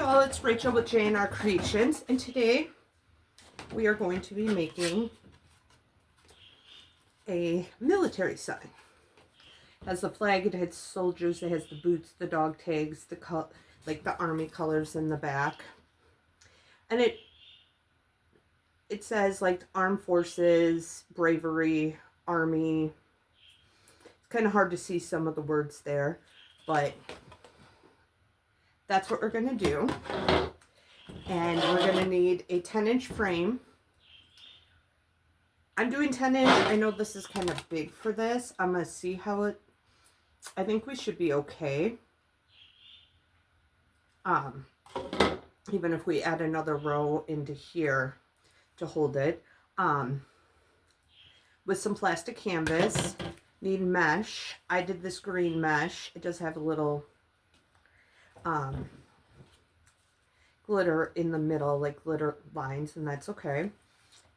all, it's Rachel with J&R Creations, and today we are going to be making a military sign. It has the flag, it has soldiers, it has the boots, the dog tags, the army colors in the back, and it says like armed forces, bravery, army. It's kind of hard to see some of the words there, but that's what we're going to do. And we're going to need a 10-inch frame. I'm doing 10-inch. I know this is kind of big for this. I'm going to see how it... I think we should be okay. Even if we add another row into here to hold it. With some plastic canvas. Need mesh. I did this green mesh. It does have a little... glitter in the middle, like glitter lines, and that's okay.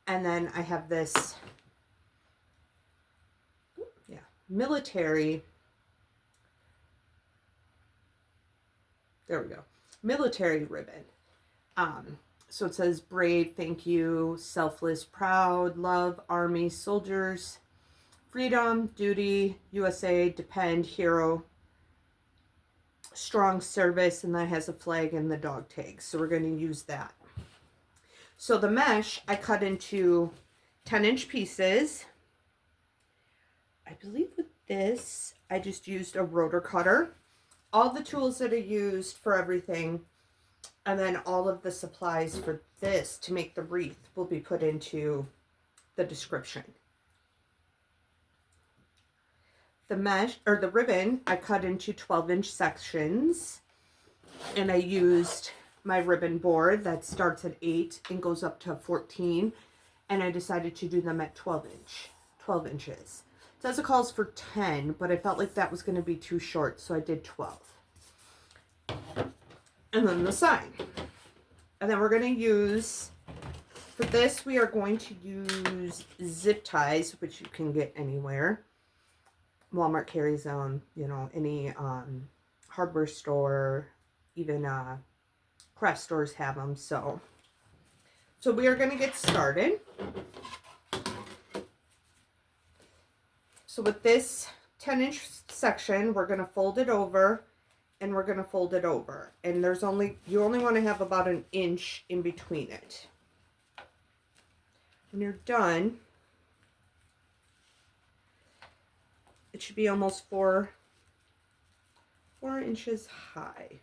And then I have this military, there we go, military ribbon. So it says brave, thank you, selfless, proud, love, army, soldiers, freedom, duty, USA, depend, hero, strong, service, and that has a flag and the dog tags. So we're going to use that. So the mesh I cut into 10-inch pieces. I believe with this I just used a Rotary Cutter. All the tools that I used for everything, and then all of the supplies for this to make the wreath will be put into the description. The mesh, or the ribbon, I cut into 12-inch sections, and I used my ribbon board that starts at 8 and goes up to 14, and I decided to do them at 12 inches. It says it calls for 10, but I felt like that was going to be too short, so I did 12. And then the sign. And then we're going to use, for this, we are going to use zip ties, which you can get anywhere. Walmart carries them, you know, any hardware store, even craft stores have them. So we are going to get started. So with this 10-inch section, we're going to fold it over, and we're going to fold it over. And you only want to have about an inch in between it. When you're done, it should be almost 4 inches high,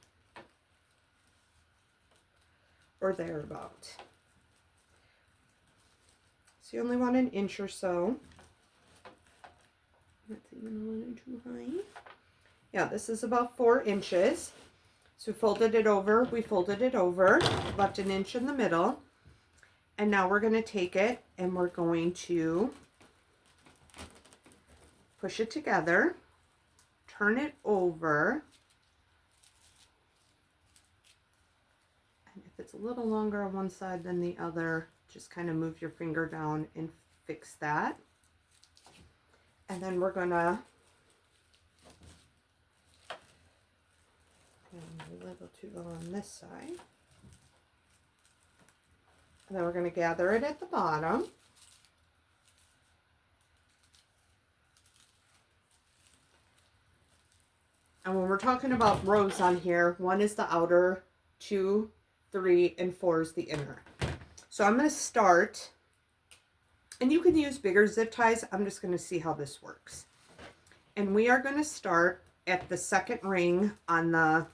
or thereabout. So you only want an inch or so. That's even a little too high. Yeah, this is about 4 inches. So we folded it over, left an inch in the middle, and now we're going to take it and we're going to push it together, turn it over, and if it's a little longer on one side than the other, just kind of move your finger down and fix that. And then we're going to, a little too low on this side, and then we're going to gather it at the bottom. And when we're talking about rows on here, 1 is the outer, 2, 3, and 4 is the inner. So I'm going to start, and you can use bigger zip ties. I'm just going to see how this works. And we are going to start at the second ring on the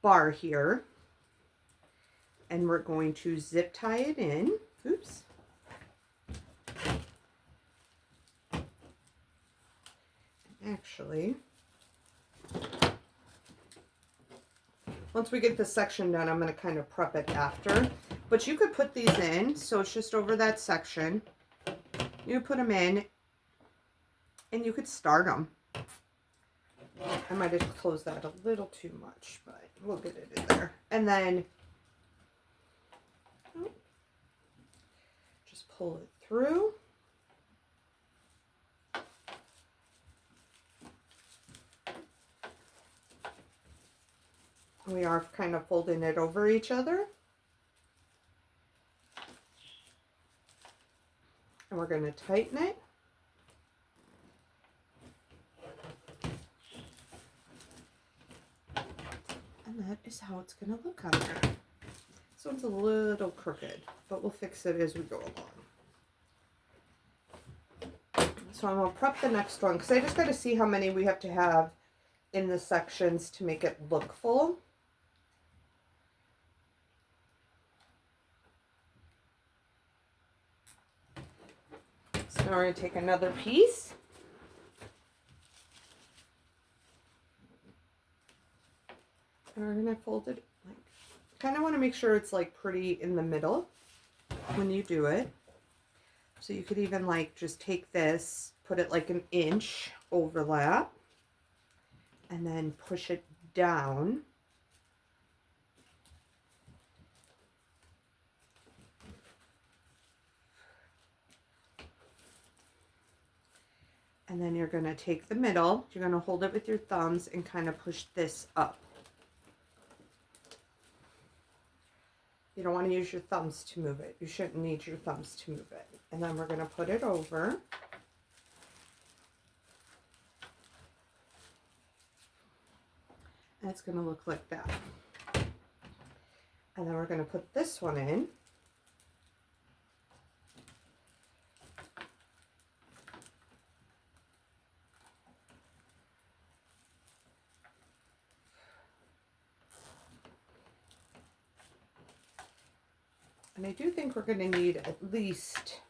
bar here. And we're going to zip tie it in. Oops. Actually, once we get this section done, I'm going to kind of prep it after. But you could put these in, so it's just over that section. You put them in, and you could start them. I might have closed that a little too much, but we'll get it in there. And then just pull it through. We are kind of folding it over each other. And we're going to tighten it. And that is how it's going to look on there. So it's a little crooked, but we'll fix it as we go along. So I'm going to prep the next one because I just got to see how many we have to have in the sections to make it look full. So now we're going to take another piece. And we're going to fold it, like, kind of want to make sure it's like pretty in the middle when you do it. So you could even like just take this, put it like an inch overlap, and then push it down. And then you're going to take the middle, you're going to hold it with your thumbs and kind of push this up. You don't want to use your thumbs to move it. You shouldn't need your thumbs to move it. And then we're going to put it over. And it's going to look like that. And then we're going to put this one in. And I do think we're going to need at least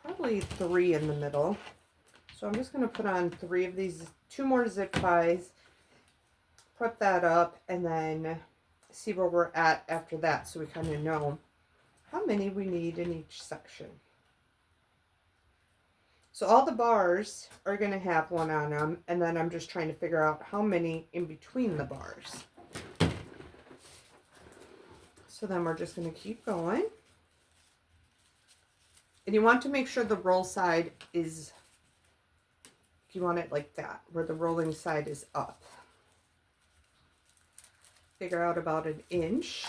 probably 3 in the middle. So I'm just going to put on 3 of these, 2 more zip ties, prep that up, and then see where we're at after that so we kind of know how many we need in each section. So all the bars are going to have one on them, and then I'm just trying to figure out how many in between the bars. So then we're just going to keep going. And you want to make sure the roll side is, you want it like that, where the rolling side is up. Figure out about an inch.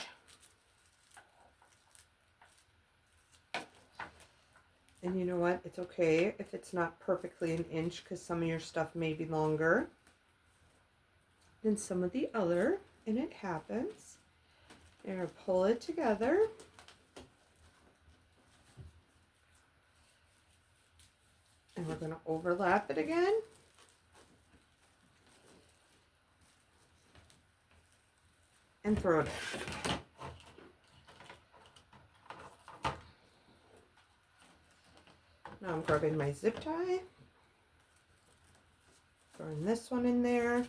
And you know what? It's okay if it's not perfectly an inch because some of your stuff may be longer than some of the other, and it happens. You're going to pull it together. And we're going to overlap it again. And throw it in. Now I'm grabbing my zip tie. Throwing this one in there.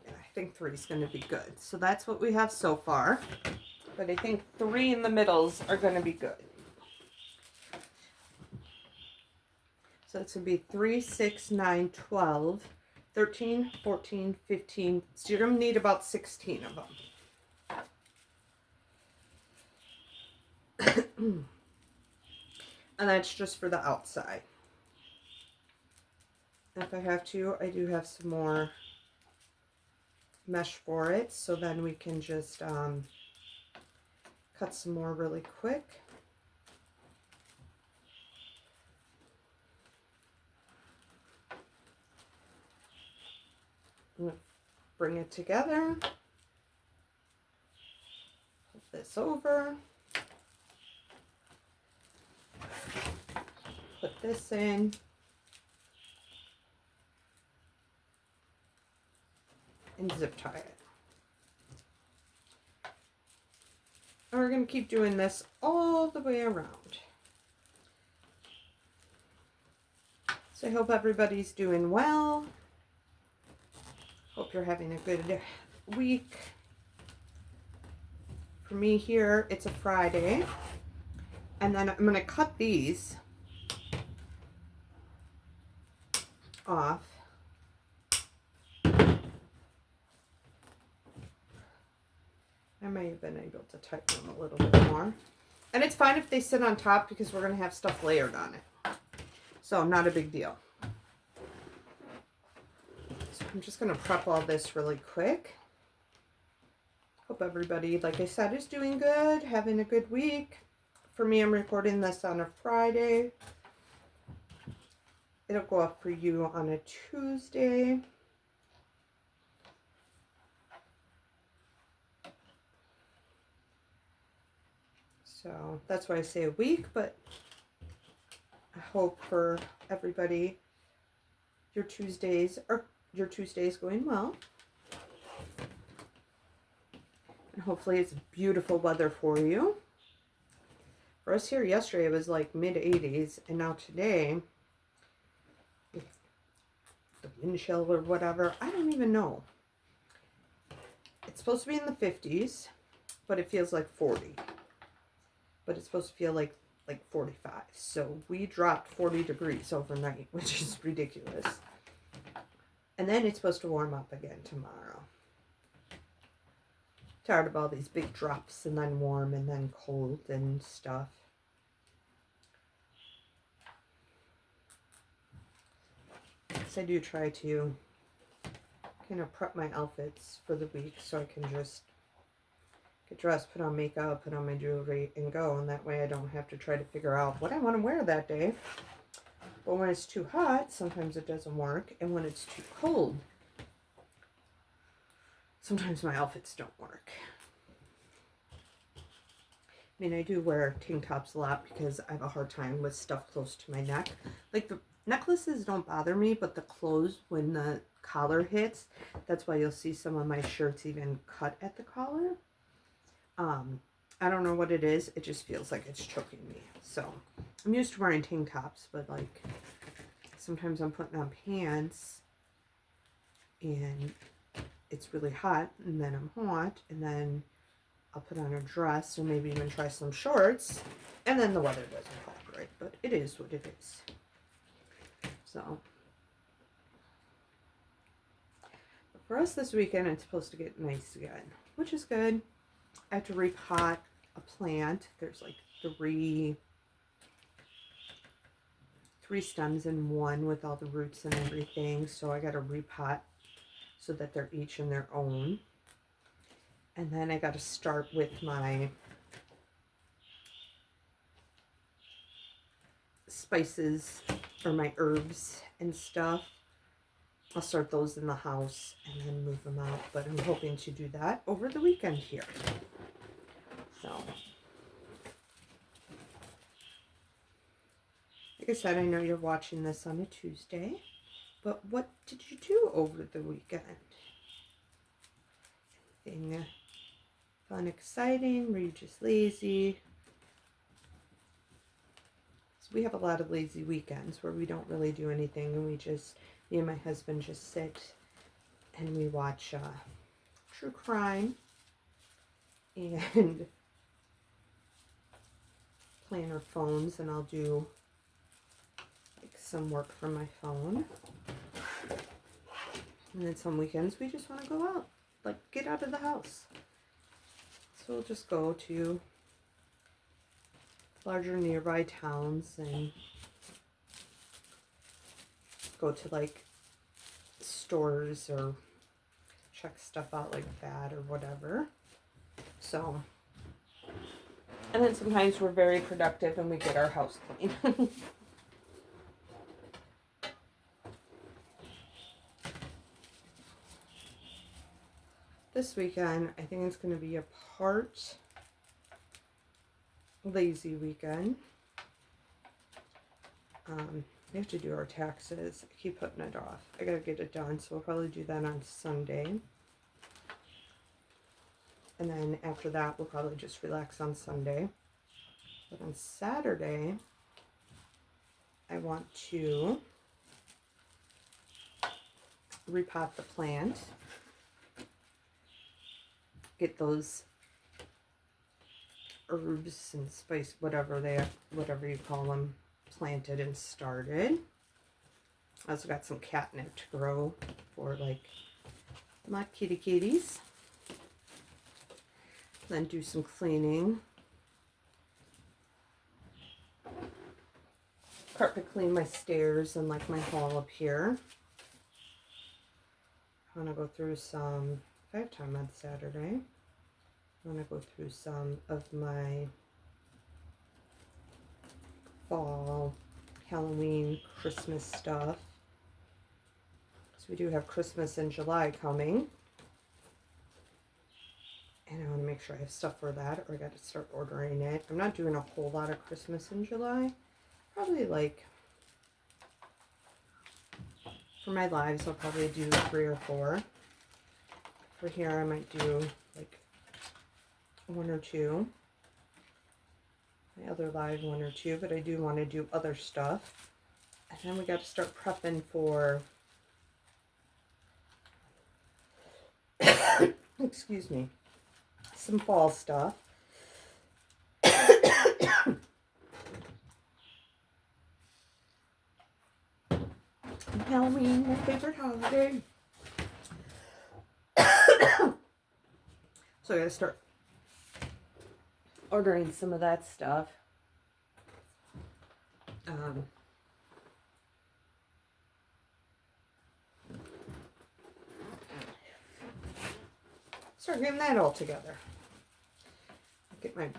I think 3 is going to be good. So that's what we have so far. But I think 3 in the middles are going to be good. So it's going to be 3, 6, 9, 12, 13, 14, 15. So you're going to need about 16 of them. And that's just for the outside. If I have to, I do have some more mesh for it, so then we can just cut some more really quick. I'm gonna bring it together, put this over, put this in, and zip tie it. And we're going to keep doing this all the way around. So I hope everybody's doing well. Hope you're having a good week. For me here, it's a Friday. And then I'm going to cut these off. may have been able to tighten them a little bit more. And it's fine if they sit on top because we're going to have stuff layered on it. So not a big deal. So I'm just going to prep all this really quick. Hope everybody, like I said, is doing good, having a good week. For me, I'm recording this on a Friday. It'll go up for you on a Tuesday. So that's why I say a week, but I hope for everybody your Tuesdays going well. And hopefully it's beautiful weather for you. For us here yesterday, it was like mid-80s, and now today, the wind chill or whatever, I don't even know. It's supposed to be in the 50s, but it feels like 40. But it's supposed to feel like 45. So we dropped 40 degrees overnight, which is ridiculous. And then it's supposed to warm up again tomorrow. Tired of all these big drops and then warm and then cold and stuff. So I do try to kind of prep my outfits for the week so I can just get dressed, put on makeup, put on my jewelry, and go. And that way I don't have to try to figure out what I want to wear that day. But when it's too hot, sometimes it doesn't work. And when it's too cold, sometimes my outfits don't work. I mean, I do wear tank tops a lot because I have a hard time with stuff close to my neck. Like the necklaces don't bother me, but the clothes, when the collar hits, that's why you'll see some of my shirts even cut at the collar. I don't know what it is. It just feels like it's choking me. So I'm used to wearing tank tops, but like sometimes I'm putting on pants and it's really hot, and then I'm hot, and then I'll put on a dress or maybe even try some shorts, and then the weather doesn't cooperate, but it is what it is. So but for us this weekend, it's supposed to get nice again, which is good. I have to repot a plant. There's like three stems in one with all the roots and everything, so I got to repot so that they're each in their own. And then I got to start with my spices or my herbs and stuff. I'll start those in the house and then move them out, but I'm hoping to do that over the weekend here. So, like I said, I know you're watching this on a Tuesday, but what did you do over the weekend? Anything fun, exciting? Were you just lazy? So we have a lot of lazy weekends where we don't really do anything, and me and my husband just sit and we watch true crime and play on our phones, and I'll do like some work from my phone. And then some weekends we just want to go out, like get out of the house. So we'll just go to larger nearby towns and go to like stores or check stuff out like that or whatever. So, and then sometimes we're very productive and we get our house clean. This weekend, I think it's going to be a part lazy weekend. We have to do our taxes. I keep putting it off. I gotta get it done, so we'll probably do that on Sunday. And then after that, we'll probably just relax on Sunday. But on Saturday, I want to repot the plant. Get those herbs and spice, whatever you call them, planted and started. I also got some catnip to grow for like my kitties. Then do some cleaning. Carpet clean my stairs and like my hall up here. I want to go through some, if I have time on Saturday, I want to go through some of my fall, Halloween, Christmas stuff. So we do have Christmas in July coming. And I want to make sure I have stuff for that, or I got to start ordering it. I'm not doing a whole lot of Christmas in July. Probably like, for my lives, I'll probably do 3 or 4. For here, I might do like 1 or 2. My other live 1 or 2, but I do want to do other stuff. And then we got to start prepping for, excuse me, some fall stuff. Halloween, my favorite holiday. So I gotta start ordering some of that stuff. Start getting that all together. Get my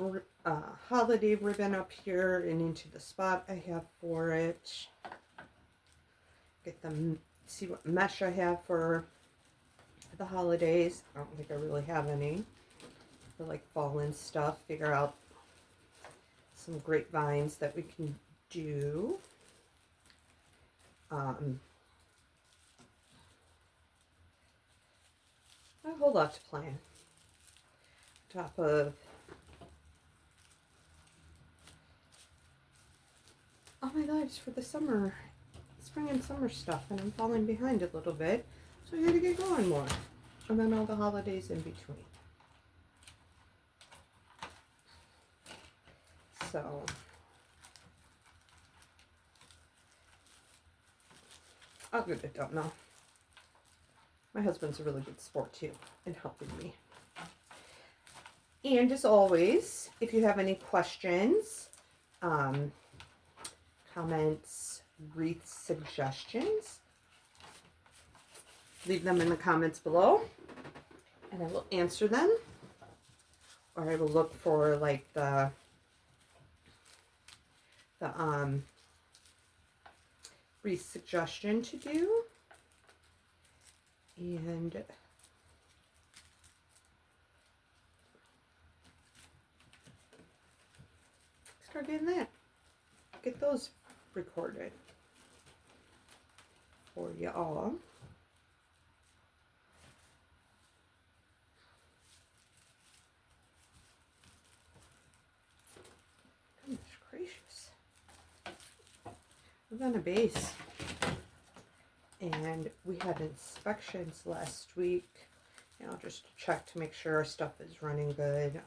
holiday ribbon up here and into the spot I have for it. Get them, see what mesh I have for the holidays. I don't think I really have any for like fall and stuff. Figure out some grapevines that we can do. A whole lot to plan. On top of all my lives for the summer, spring and summer stuff, and I'm falling behind a little bit, so I gotta get going more. And then all the holidays in between. So I'll get it done though. My husband's a really good sport too in helping me. And as always, if you have any questions, comments, wreath suggestions, leave them in the comments below and I will answer them. Or I will look for like the wreath suggestion to do. And start getting that. Get those recorded for you all. Goodness gracious. We're on a base. And we had inspections last week. You know, just to check to make sure our stuff is running good.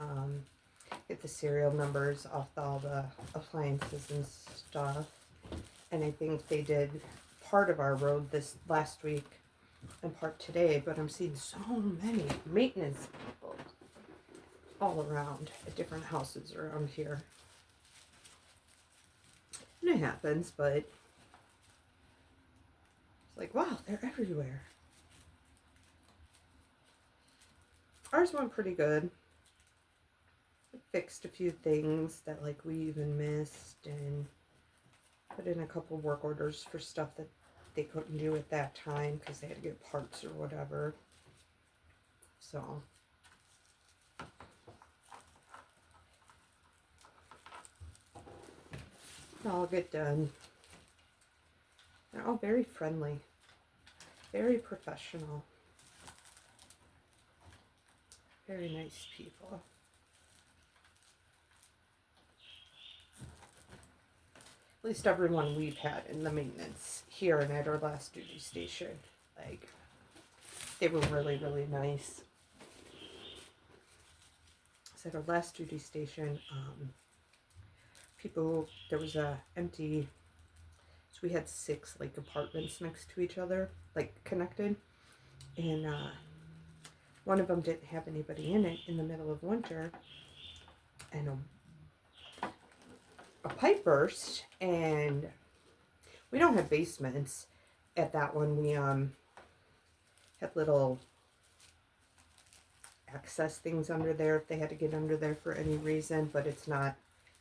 Get the serial numbers off all the appliances and stuff. And I think they did part of our road this last week and part today. But I'm seeing so many maintenance people all around at different houses around here. And it happens, but like, wow, they're everywhere. Ours went pretty good. We fixed a few things that like we even missed and put in a couple work orders for stuff that they couldn't do at that time because they had to get parts or whatever. So it'll all get done. They're all very friendly. Very professional. Very nice people. At least everyone we've had in the maintenance here and at our last duty station. Like, they were really, really nice. So at our last duty station, there was a empty, so we had 6 like apartments next to each other, like connected. And one of them didn't have anybody in it in the middle of winter, and a pipe burst, and we don't have basements at that one. We had little access things under there if they had to get under there for any reason, but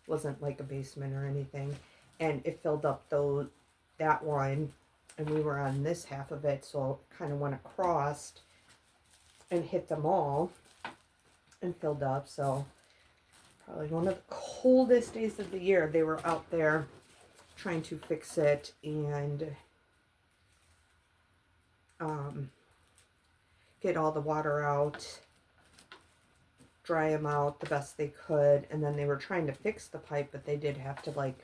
wasn't like a basement or anything. And it filled up that one, and we were on this half of it, so it kind of went across and hit them all and filled up. So probably one of the coldest days of the year, they were out there trying to fix it and get all the water out, dry them out the best they could, and then they were trying to fix the pipe, but they did have to, like,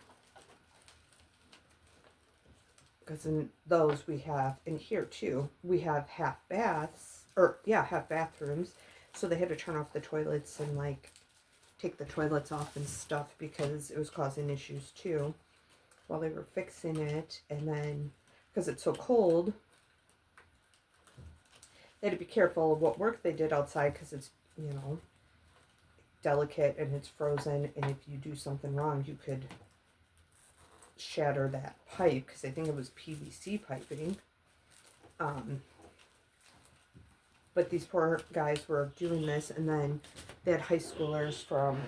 because in those we have, in here too, we have half bathrooms, so they had to turn off the toilets and, like, take the toilets off and stuff because it was causing issues too while they were fixing it. And then, because it's so cold, they had to be careful of what work they did outside because it's, you know, delicate and it's frozen, and if you do something wrong, you could shatter that pipe, because I think it was PVC piping. But these poor guys were doing this, and then they had high schoolers from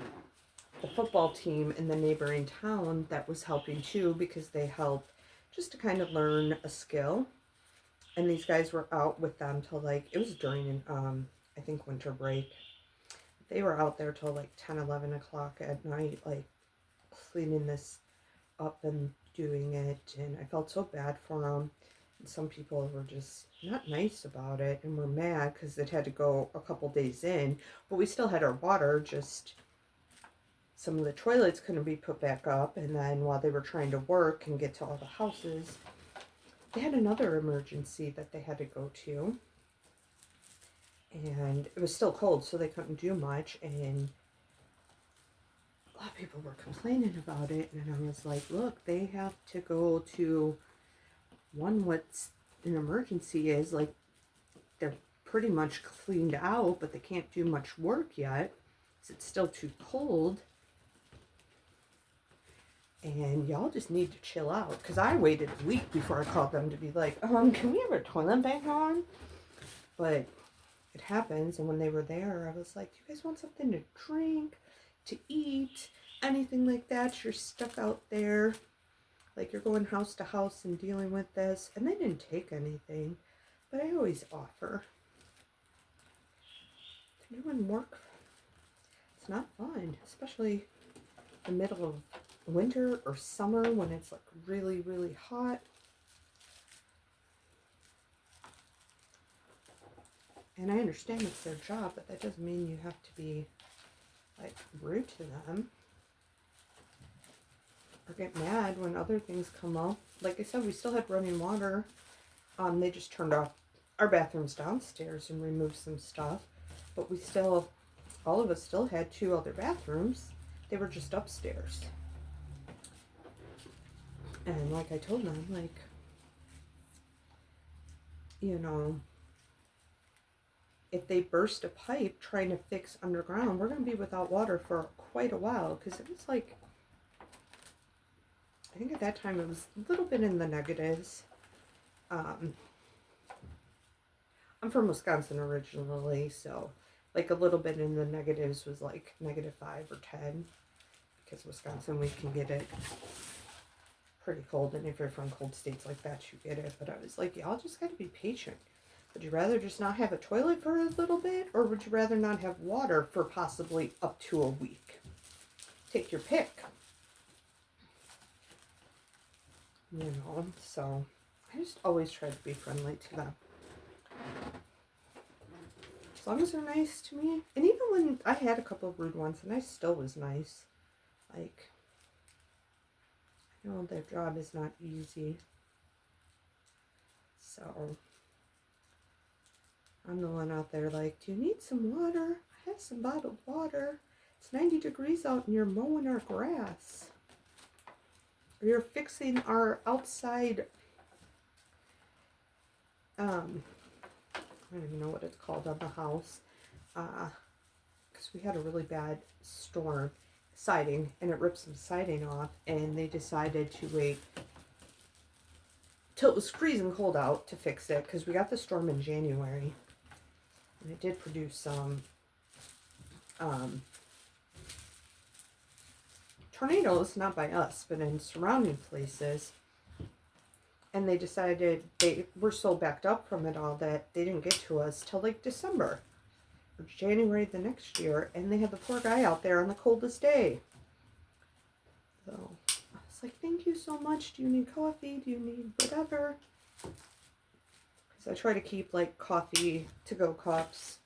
the football team in the neighboring town that was helping too, because they help just to kind of learn a skill. And these guys were out with them till, like, it was during I think winter break. They were out there till like 10, 11 o'clock at night, like, cleaning this up and doing it, and I felt so bad for them. And some people were just not nice about it and were mad because it had to go a couple days in, but we still had our water, just some of the toilets couldn't be put back up. And then while they were trying to work and get to all the houses, they had another emergency that they had to go to, and it was still cold, so they couldn't do much, and a lot of people were complaining about it. And I was like, look, they have to go to what's an emergency is, like, they're pretty much cleaned out, but they can't do much work yet because it's still too cold. And y'all just need to chill out, because I waited a week before I called them to be like, can we have our toilet back on? But it happens. And when they were there, I was like, do you guys want something to drink, to eat, anything like that? You're stuck out there, like, you're going house to house and dealing with this. And they didn't take anything, but I always offer. Doing work, it's not fun, especially the middle of winter or summer when it's, like, really, really hot. And I understand it's their job, but that doesn't mean you have to be, like, rude to them or get mad when other things come up. Like I said, we still had running water. They just turned off our bathrooms downstairs and removed some stuff, but we still, all of us still had 2 other bathrooms. They were just upstairs. And like I told them, like, you know, if they burst a pipe trying to fix underground, we're going to be without water for quite a while, because it was like, I think at that time it was a little bit in the negatives. I'm from Wisconsin originally, so, like, a little bit in the negatives was like -5 or 10, because Wisconsin, we can get it pretty cold, and if you're from cold states like that, you get it. But I was like, y'all just got to be patient. Would you rather just not have a toilet for a little bit, or would you rather not have water for possibly up to a week? Take your pick. You know, so I just always try to be friendly to them. As long as they're nice to me. And even when I had a couple of rude ones, and I still was nice. Like, I know their job is not easy. So I'm the one out there like, do you need some water? I have some bottled water. It's 90 degrees out and you're mowing our grass. Or you're fixing our outside I don't even know what it's called on the house. Because we had a really bad storm siding, and it ripped some siding off, and they decided to wait till it was freezing cold out to fix it, because we got the storm in January, and it did produce some tornadoes, not by us, but in surrounding places. And they decided they were so backed up from it all that they didn't get to us till like December or January the next year, and they had the poor guy out there on the coldest day. So I was like, thank you so much. Do you need coffee? Do you need whatever? Because I try to keep like coffee to-go cups,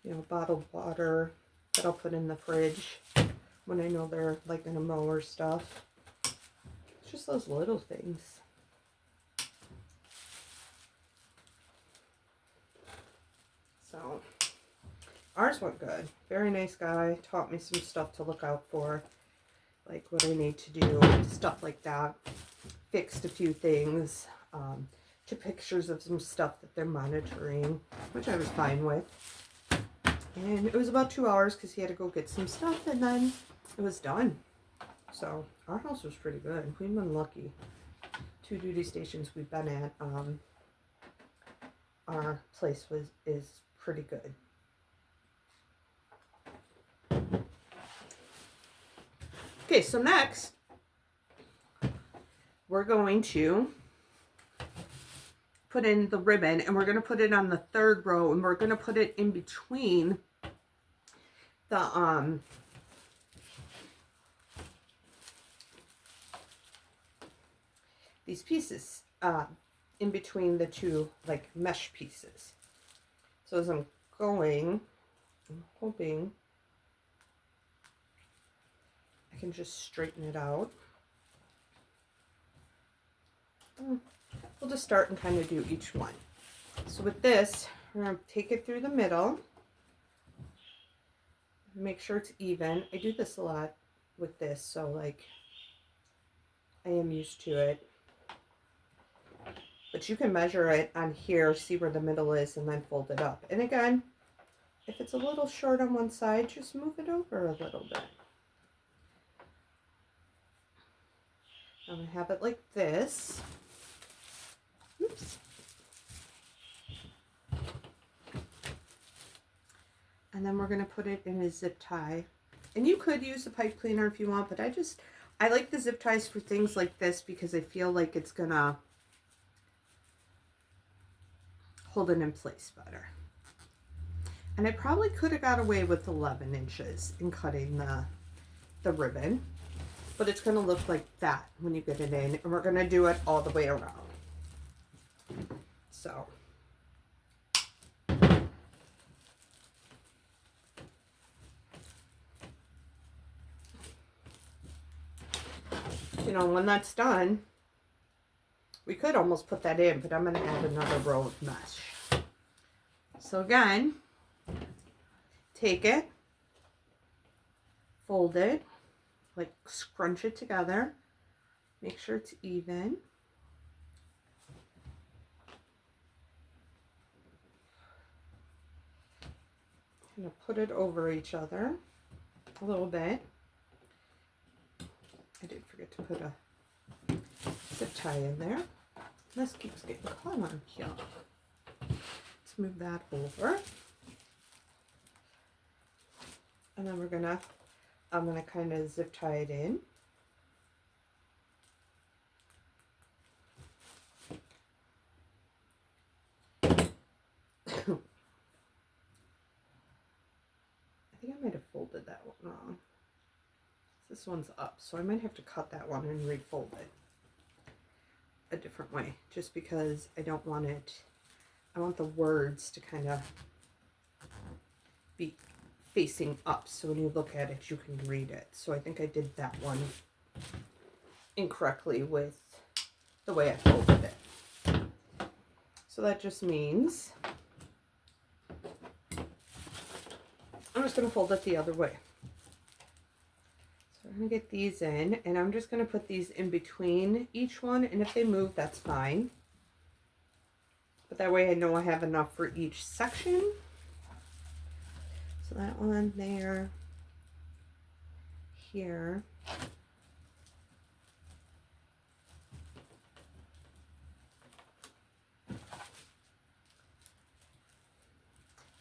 you know, bottled water that I'll put in the fridge when I know they're like gonna mow or stuff. It's just those little things. So ours went good. Very nice guy. Taught me some stuff to look out for, like what I need to do, stuff like that. Fixed a few things. Took pictures of some stuff that they're monitoring, which I was fine with. And it was about 2 hours because he had to go get some stuff, and then it was done. So our house was pretty good. We've been lucky. 2 duty stations we've been at. Our place is pretty good. Okay, so next we're going to put in the ribbon, and we're going to put it on the 3rd row, and we're going to put it in between the these pieces, in between the 2 like mesh pieces. So as I'm going, I'm hoping I can just straighten it out. We'll just start and kind of do each one. So with this, we're going to take it through the middle. Make sure it's even. I do this a lot with this, so like I am used to it. But you can measure it on here, see where the middle is, and then fold it up. And again, if it's a little short on one side, just move it over a little bit. I'm going to have it like this. Oops. And then we're going to put it in a zip tie. And you could use a pipe cleaner if you want, but I like the zip ties for things like this because I feel like it's going to hold it in place better. And I probably could have got away with 11 inches in cutting the ribbon, but it's going to look like that when you get it in, and we're going to do it all the way around. So you know, when that's done, we could almost put that in, but I'm going to add another row of mesh. So again, take it, fold it, like scrunch it together, make sure it's even. Kind of put it over each other a little bit. I did forget to put a zip tie in there. This keeps getting caught on here. Let's move that over. And then I'm gonna kind of zip tie it in. I think I might have folded that one wrong. This one's up, so I might have to cut that one and refold it a different way, just because I don't want it, I want the words to kind of be facing up, so when you look at it, you can read it. So I think I did that one incorrectly with the way I folded it. So that just means I'm just going to fold it the other way. So I'm going to get these in, and I'm just going to put these in between each one, and if they move, that's fine. But that way I know I have enough for each section. So that one there, here.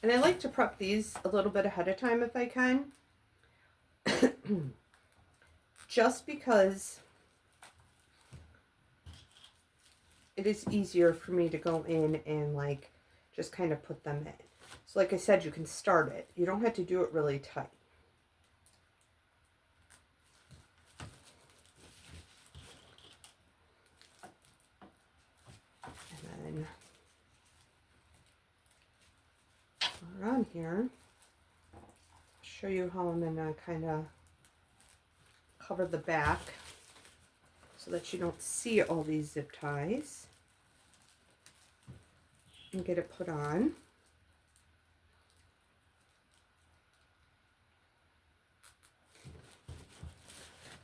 And I like to prep these a little bit ahead of time if I can. Just because it is easier for me to go in and like just kind of put them in. So like I said, you can start it. You don't have to do it really tight. And then around here, I'll show you how I'm going to kind of cover the back so that you don't see all these zip ties, and get it put on.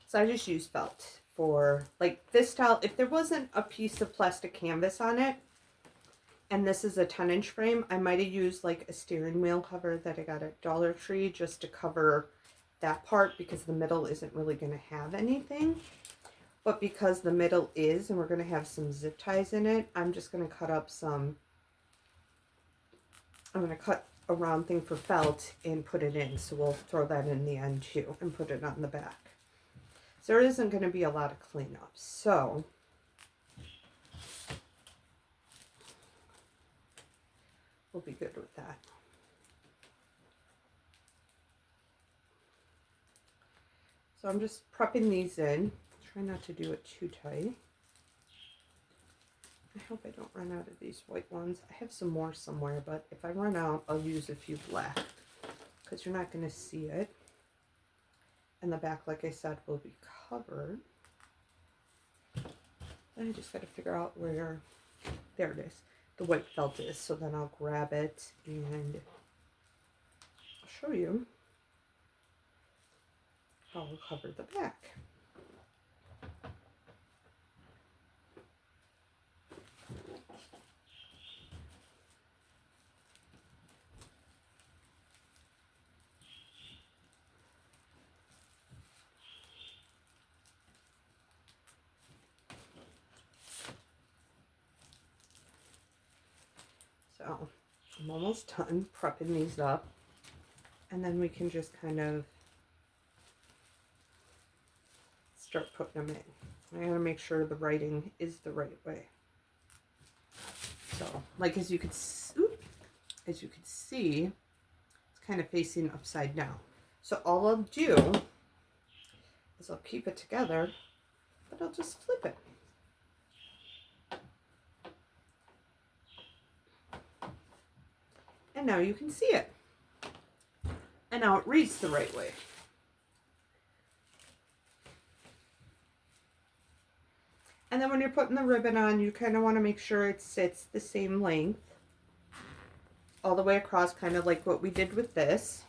So I just use felt for like this towel. If there wasn't a piece of plastic canvas on it, and this is a 10-inch frame, I might have used like a steering wheel cover that I got at Dollar Tree just to cover that part, because the middle isn't really going to have anything. But because the middle is, and we're going to have some zip ties in it, I'm just going to cut up some, I'm going to cut a round thing for felt and put it in. So we'll throw that in the end too and put it on the back. So there isn't going to be a lot of cleanup. So we'll be good with that. So I'm just prepping these in. Try not to do it too tight. I hope I don't run out of these white ones. I have some more somewhere, but if I run out, I'll use a few black, because you're not going to see it. And the back, like I said, will be covered. I just got to figure out where, there it is, the white felt is. So then I'll grab it and I'll show you how I'll cover the back. So I'm almost done prepping these up, and then we can just kind of start putting them in. I gotta make sure the writing is the right way. So, like as you could see, it's kind of facing upside down. So all I'll do is I'll keep it together, but I'll just flip it. And now you can see it. And now it reads the right way. And then when you're putting the ribbon on, you kind of want to make sure it sits the same length all the way across, kind of like what we did with this.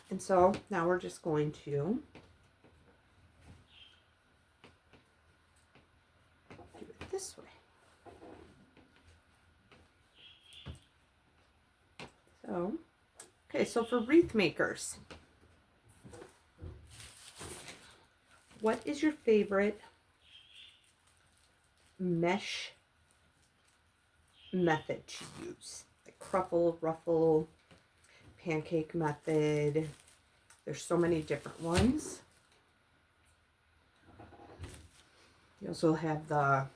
And so now we're just going to do it this way. So, okay, so for wreath makers, what is your favorite mesh method to use? Like cruffle, ruffle, pancake method. There's so many different ones. You also have the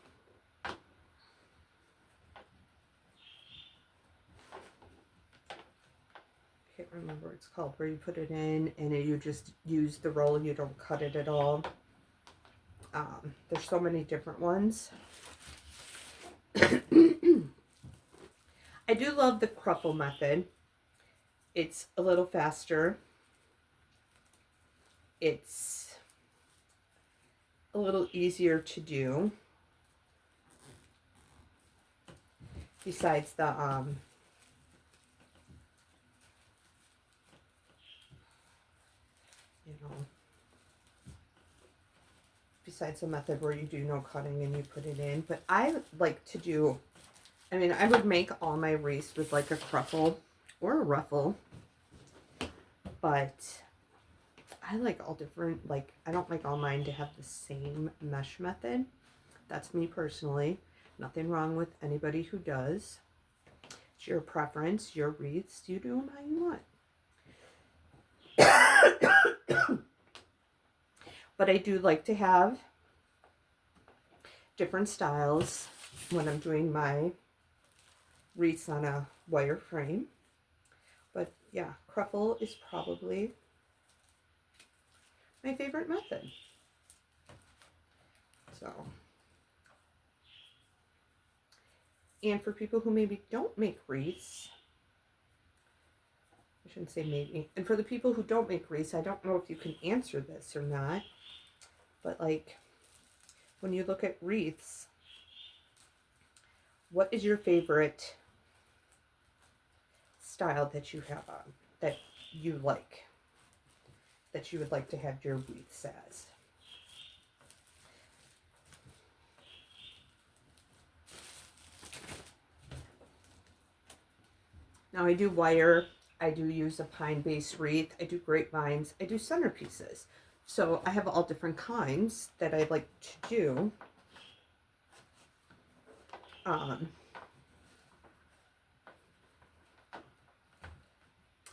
I can't remember what it's called, where you put it in and you just use the roll, you don't cut it at all. There's so many different ones. I do love the cruffle method. It's a little faster. It's a little easier to do. Besides the besides the method where you do no cutting and you put it in. But I like to do, I mean, I would make all my wreaths with like a cruffle or a ruffle. But I like all different, like, I don't like all mine to have the same mesh method. That's me personally. Nothing wrong with anybody who does. It's your preference, your wreaths. You do them how you want. But I do like to have different styles when I'm doing my wreaths on a wire frame. But yeah, cruffle is probably my favorite method. So, and for people who maybe don't make wreaths, I shouldn't say maybe, and for the people who don't make wreaths, I don't know if you can answer this or not, but like, when you look at wreaths, what is your favorite style that you have on, that you like, that you would like to have your wreaths as? Now I do wire, I do use a pine-based wreath, I do grapevines, I do centerpieces. So I have all different kinds that I like to do. And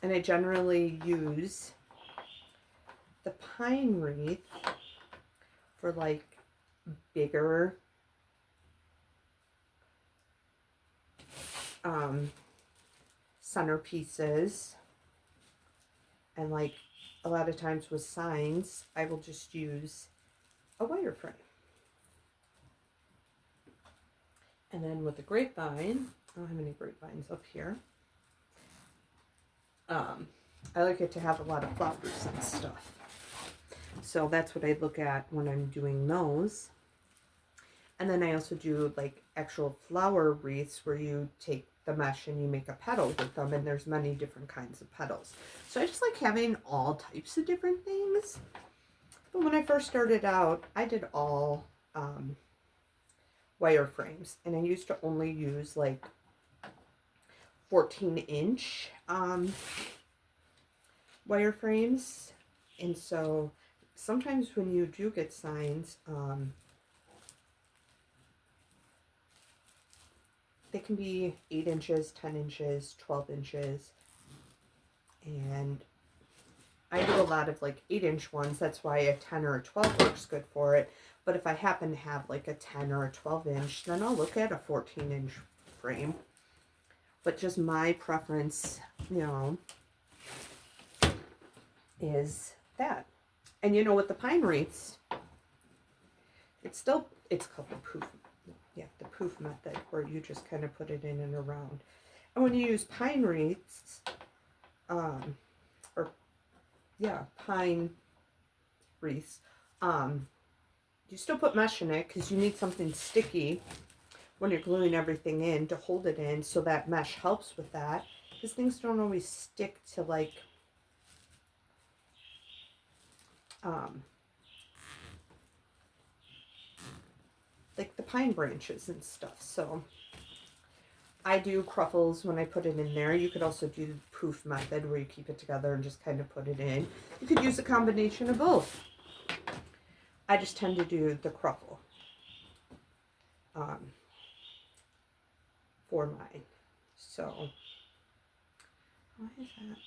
I generally use the pine wreath for like bigger centerpieces, and like a lot of times with signs I will just use a wire frame. And then with the grapevine, I don't have any grapevines up here, I like it to have a lot of flowers and stuff, so that's what I look at when I'm doing those. And then I also do like actual flower wreaths where you take the mesh and you make a petal with them, and there's many different kinds of petals. So I just like having all types of different things. But when I first started out, I did all wire frames, and I used to only use like 14-inch wire frames. And so sometimes when you do get signs, they can be 8 inches, 10 inches, 12 inches. And I do a lot of like 8-inch ones. That's why a 10 or a 12 works good for it. But if I happen to have like a 10 or a 12-inch, then I'll look at a 14-inch frame. But just my preference, you know, is that. And you know, with the pine wreaths, it's called the poof. Yeah, the poof method, where you just kind of put it in and around. And when you use pine wreaths, pine wreaths, you still put mesh in it because you need something sticky when you're gluing everything in to hold it in, so that mesh helps with that, because things don't always stick to like the pine branches and stuff. So I do cruffles when I put it in there. You could also do the poof method where you keep it together and just kind of put it in. You could use a combination of both. I just tend to do the cruffle for mine. So why is that?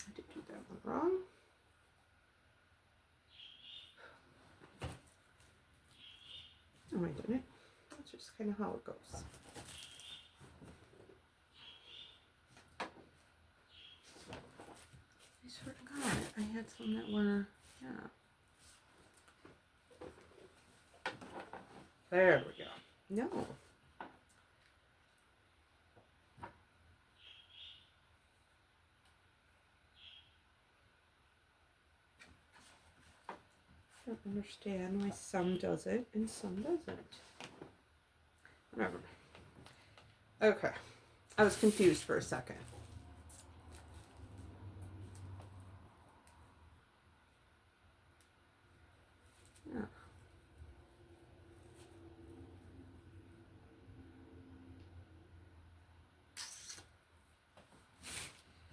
I did do that one wrong. No, I didn't. That's just kind of how it goes. I swear to God, I had some that were, yeah. There we go. No. I don't understand why some does it and some doesn't. Whatever. Okay. I was confused for a second. Yeah.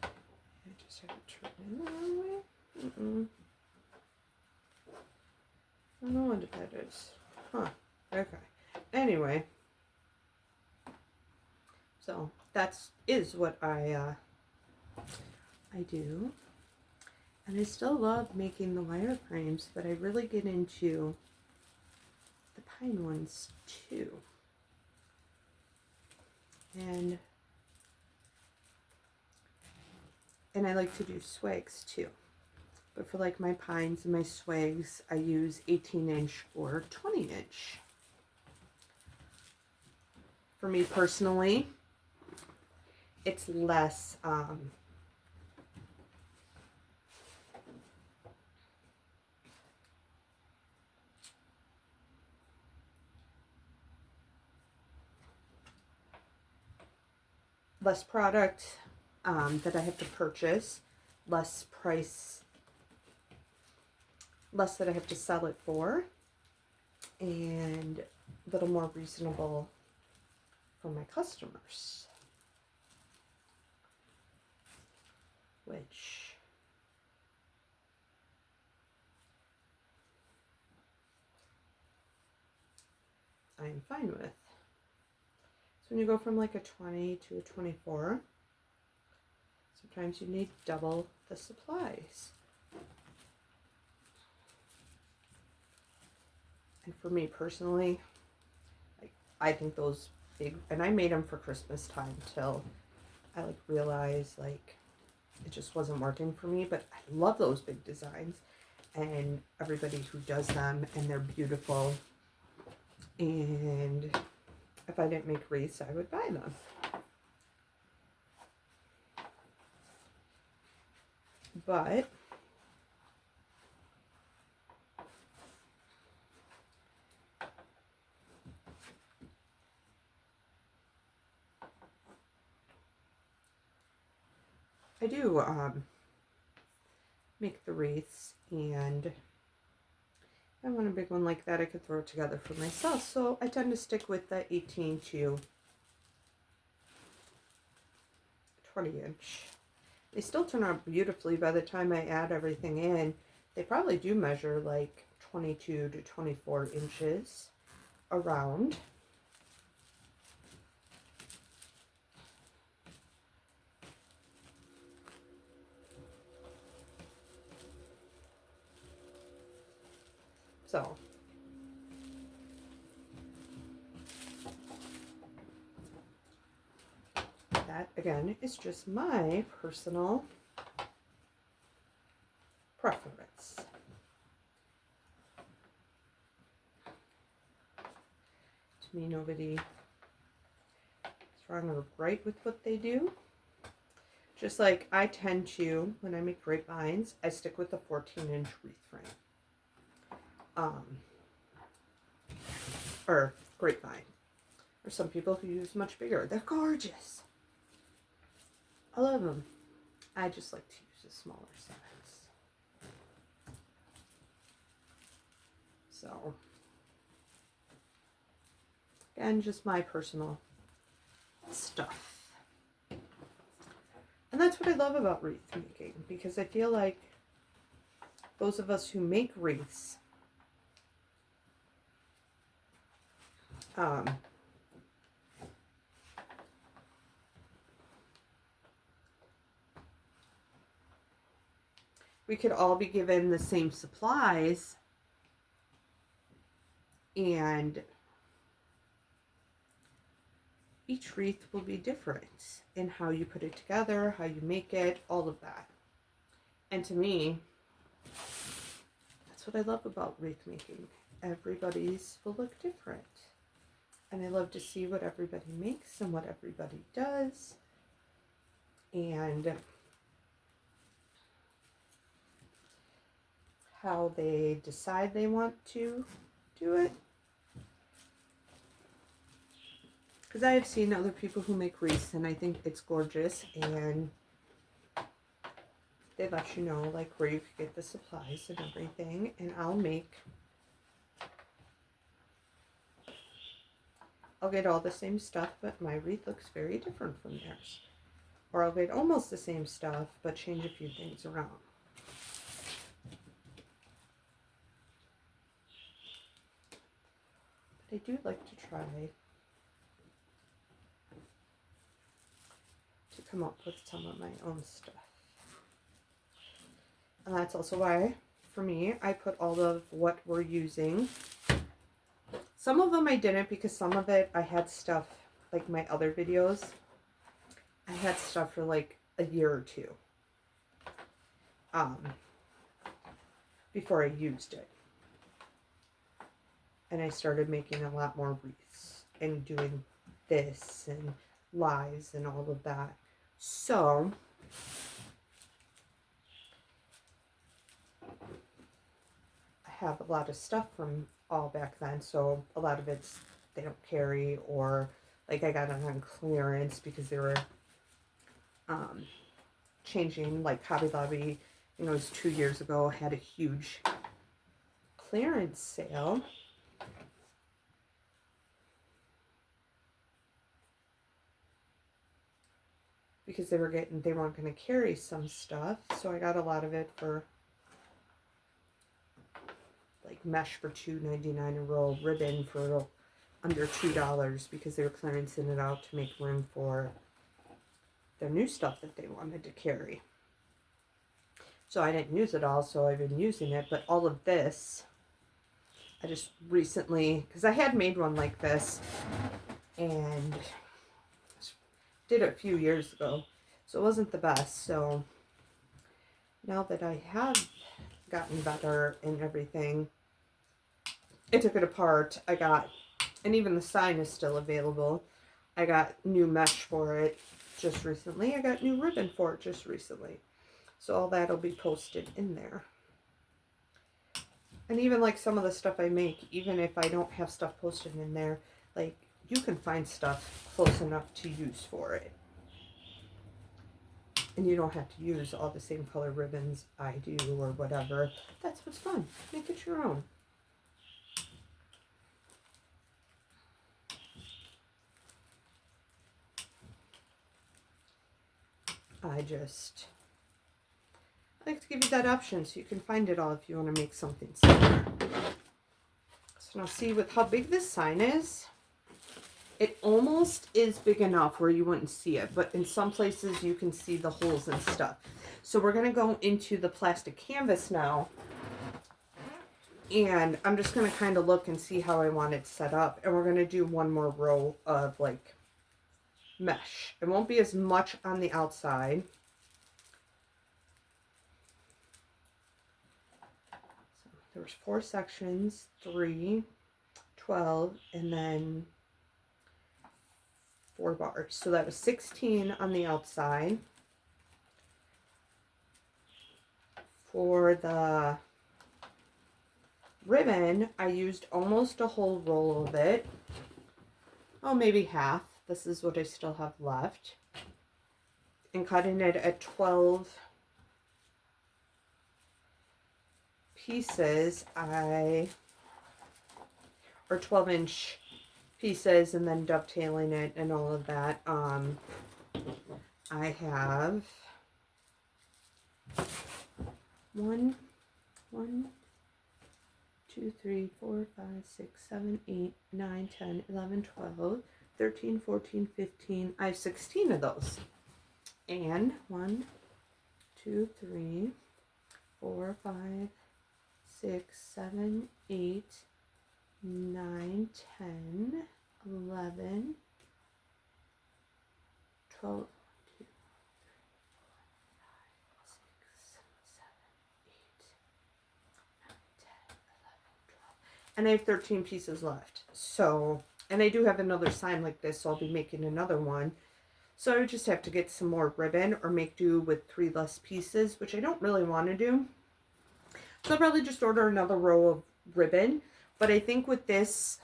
I just have to turn it the wrong way. I don't know what that is. Huh. Okay. Anyway. So is what I do. And I still love making the wireframes, but I really get into the pine ones too. And I like to do swags too. But for like my pines and my swags, I use 18-inch or 20-inch. For me personally, it's less less product that I have to purchase, less price, less that I have to sell it for, and a little more reasonable for my customers, which I'm fine with. So when you go from like a 20 to a 24, sometimes you need double the supplies. And for me personally, I think those big, and I made them for Christmas time till I like realized like it just wasn't working for me, but I love those big designs and everybody who does them, and they're beautiful. And if I didn't make wreaths, I would buy them. But I do make the wreaths, and if I want a big one like that, I could throw it together for myself. So I tend to stick with the 18 to 20-inch. They still turn out beautifully by the time I add everything in. They probably do measure like 22 to 24 inches around. So that again is just my personal preference. To me, nobody is wrong or right with what they do. Just like I tend to, when I make grapevines, I stick with the 14-inch wreath frame. Or grapevine. Or some people who use much bigger. They're gorgeous. I love them. I just like to use a smaller size. So, again, just my personal stuff. And that's what I love about wreath making, because I feel like those of us who make wreaths we could all be given the same supplies, and each wreath will be different in how you put it together, how you make it, all of that. And to me, that's what I love about wreath making. Everybody's will look different. And I love to see what everybody makes and what everybody does. And how they decide they want to do it. Because I have seen other people who make wreaths, and I think it's gorgeous, and they let you know, like, where you could get the supplies and everything, and I'll get all the same stuff, but my wreath looks very different from theirs. Or I'll get almost the same stuff, but change a few things around. But I do like to try to come up with some of my own stuff. And that's also why, for me, I put all of what we're using. Some of them I didn't, because some of it I had stuff, like my other videos, I had stuff for like a year or two before I used it. And I started making a lot more wreaths and doing this and lives and all of that. So I have a lot of stuff from all back then. So a lot of it's they don't carry, or like I got it on clearance because they were changing, like Hobby Lobby, it was 2 years ago, had a huge clearance sale. Because they weren't going to carry some stuff, so I got a lot of it for like mesh for $2.99 a roll, ribbon for under $2 because they were clearancing it out to make room for their new stuff that they wanted to carry. So I didn't use it all, so I've been using it, but all of this, I just recently, because I had made one like this and did it a few years ago, so it wasn't the best. So now that I have gotten better and everything, I took it apart. And even the sign is still available. I got new mesh for it just recently. I got new ribbon for it just recently. So all that'll be posted in there. And even like some of the stuff I make, even if I don't have stuff posted in there, like you can find stuff close enough to use for it. And you don't have to use all the same color ribbons I do or whatever. That's what's fun. Make it your own. I like to give you that option so you can find it all if you want to make something similar. So now see with how big this sign is, it almost is big enough where you wouldn't see it, but in some places you can see the holes and stuff. So we're going to go into the plastic canvas now, and I'm just going to kind of look and see how I want it set up, and we're going to do one more row of like mesh. It won't be as much on the outside. So there was 4 sections, 3, 12, and then 4 bars. So that was 16 on the outside. For the ribbon, I used almost a whole roll of it. Oh, maybe half. This is what I still have left. And cutting it at 12 pieces, or 12-inch pieces, and then dovetailing it and all of that. I have 1, 2, 3, 4, 5, 6, 7, 8, 9, 10, 11, 12, 13, 14, 15. I have 16 of those. And 1, 2, 3, 4, 5, 6, 7, 8, 9, 10, 11, 12, 2, 3, 4, 5, 6, 7, 8, 9, 10, 11, 12. And I have 13 pieces left. So, and I do have another sign like this, so I'll be making another one. So I would just have to get some more ribbon or make do with 3 less pieces, which I don't really want to do. So I'll probably just order another row of ribbon. But I think with this,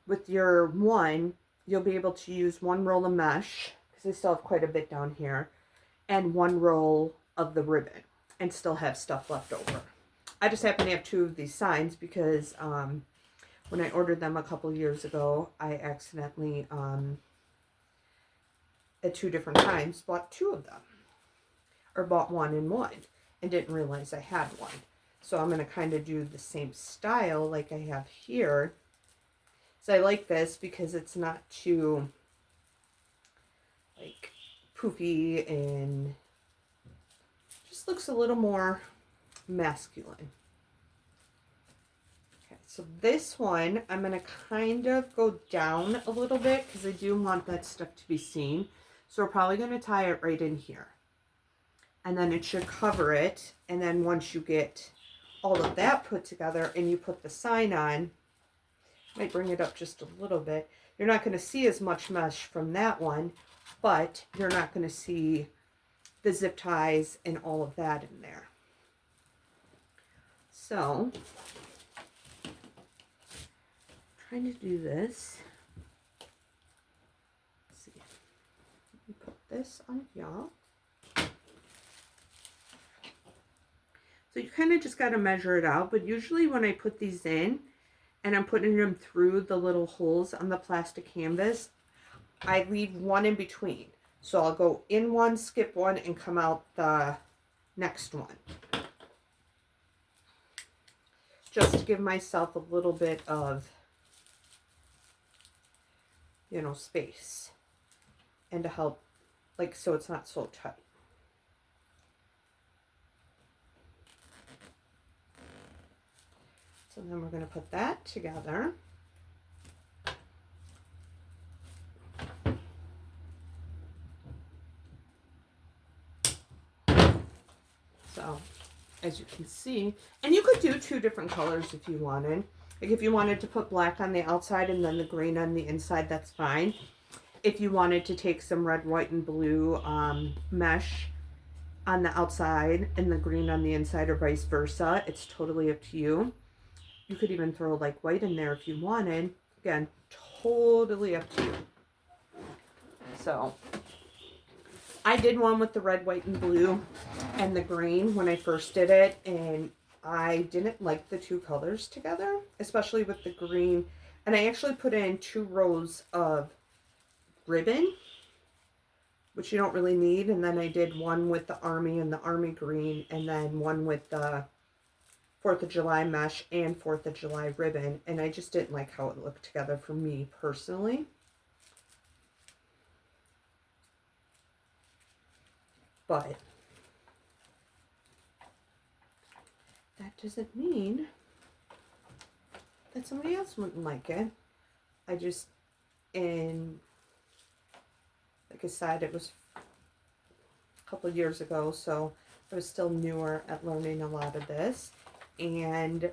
with your one, you'll be able to use one roll of mesh, because I still have quite a bit down here, and one roll of the ribbon, and still have stuff left over. I just happen to have two of these signs because when I ordered them a couple years ago, I accidentally, at 2 different times, bought 2 of them. Or bought one and one, and didn't realize I had one. So I'm going to kind of do the same style like I have here. So I like this because it's not too, like, poofy, and just looks a little more masculine. Okay, so this one, I'm going to kind of go down a little bit because I do want that stuff to be seen. So we're probably going to tie it right in here. And then it should cover it. And then once you get all of that put together and you put the sign on, might bring it up just a little bit. You're not going to see as much mesh from that one, but you're not going to see the zip ties and all of that in there. So, trying to do this. Let's see. Let me put this on here. So you kind of just got to measure it out, but usually when I put these in and I'm putting them through the little holes on the plastic canvas, I leave one in between. So I'll go in one, skip one, and come out the next one. Just to give myself a little bit of, you know, space. And to help, like, so it's not so tight. So then we're going to put that together. So, as you can see, and you could do 2 different colors if you wanted. Like if you wanted to put black on the outside and then the green on the inside, that's fine. If you wanted to take some red, white, and blue mesh on the outside and the green on the inside, or vice versa, it's totally up to you. You could even throw like white in there if you wanted. Again, totally up to you. So, I did one with the red, white, and blue and the green when I first did it, and I didn't like the 2 colors together, especially with the green. And I actually put in 2 rows of ribbon, which you don't really need, and then I did one with the army and the army green, and then one with the 4th of July mesh and 4th of July ribbon, and I just didn't like how it looked together for me personally. But that doesn't mean that somebody else wouldn't like it. I just, and like I said, it was a couple of years ago, so I was still newer at learning a lot of this, and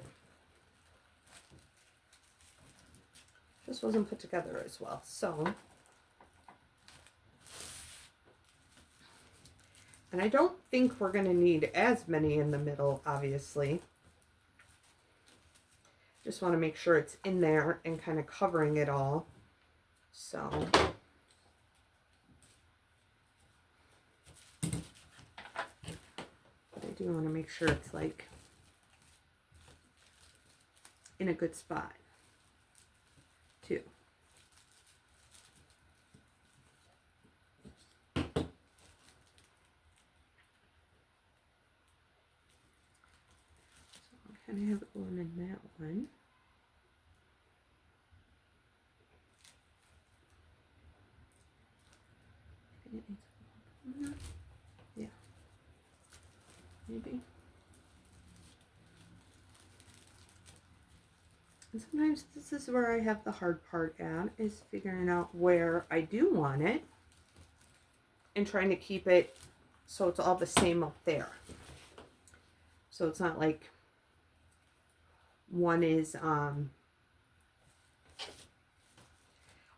just wasn't put together as well. So, and I don't think we're going to need as many in the middle, obviously. Just want to make sure it's in there and kind of covering it all. So, but I do want to make sure it's like in a good spot too. Kind of have it going in that one. Yeah, maybe. And sometimes this is where I have the hard part at, is figuring out where I do want it and trying to keep it so it's all the same up there. So it's not like one is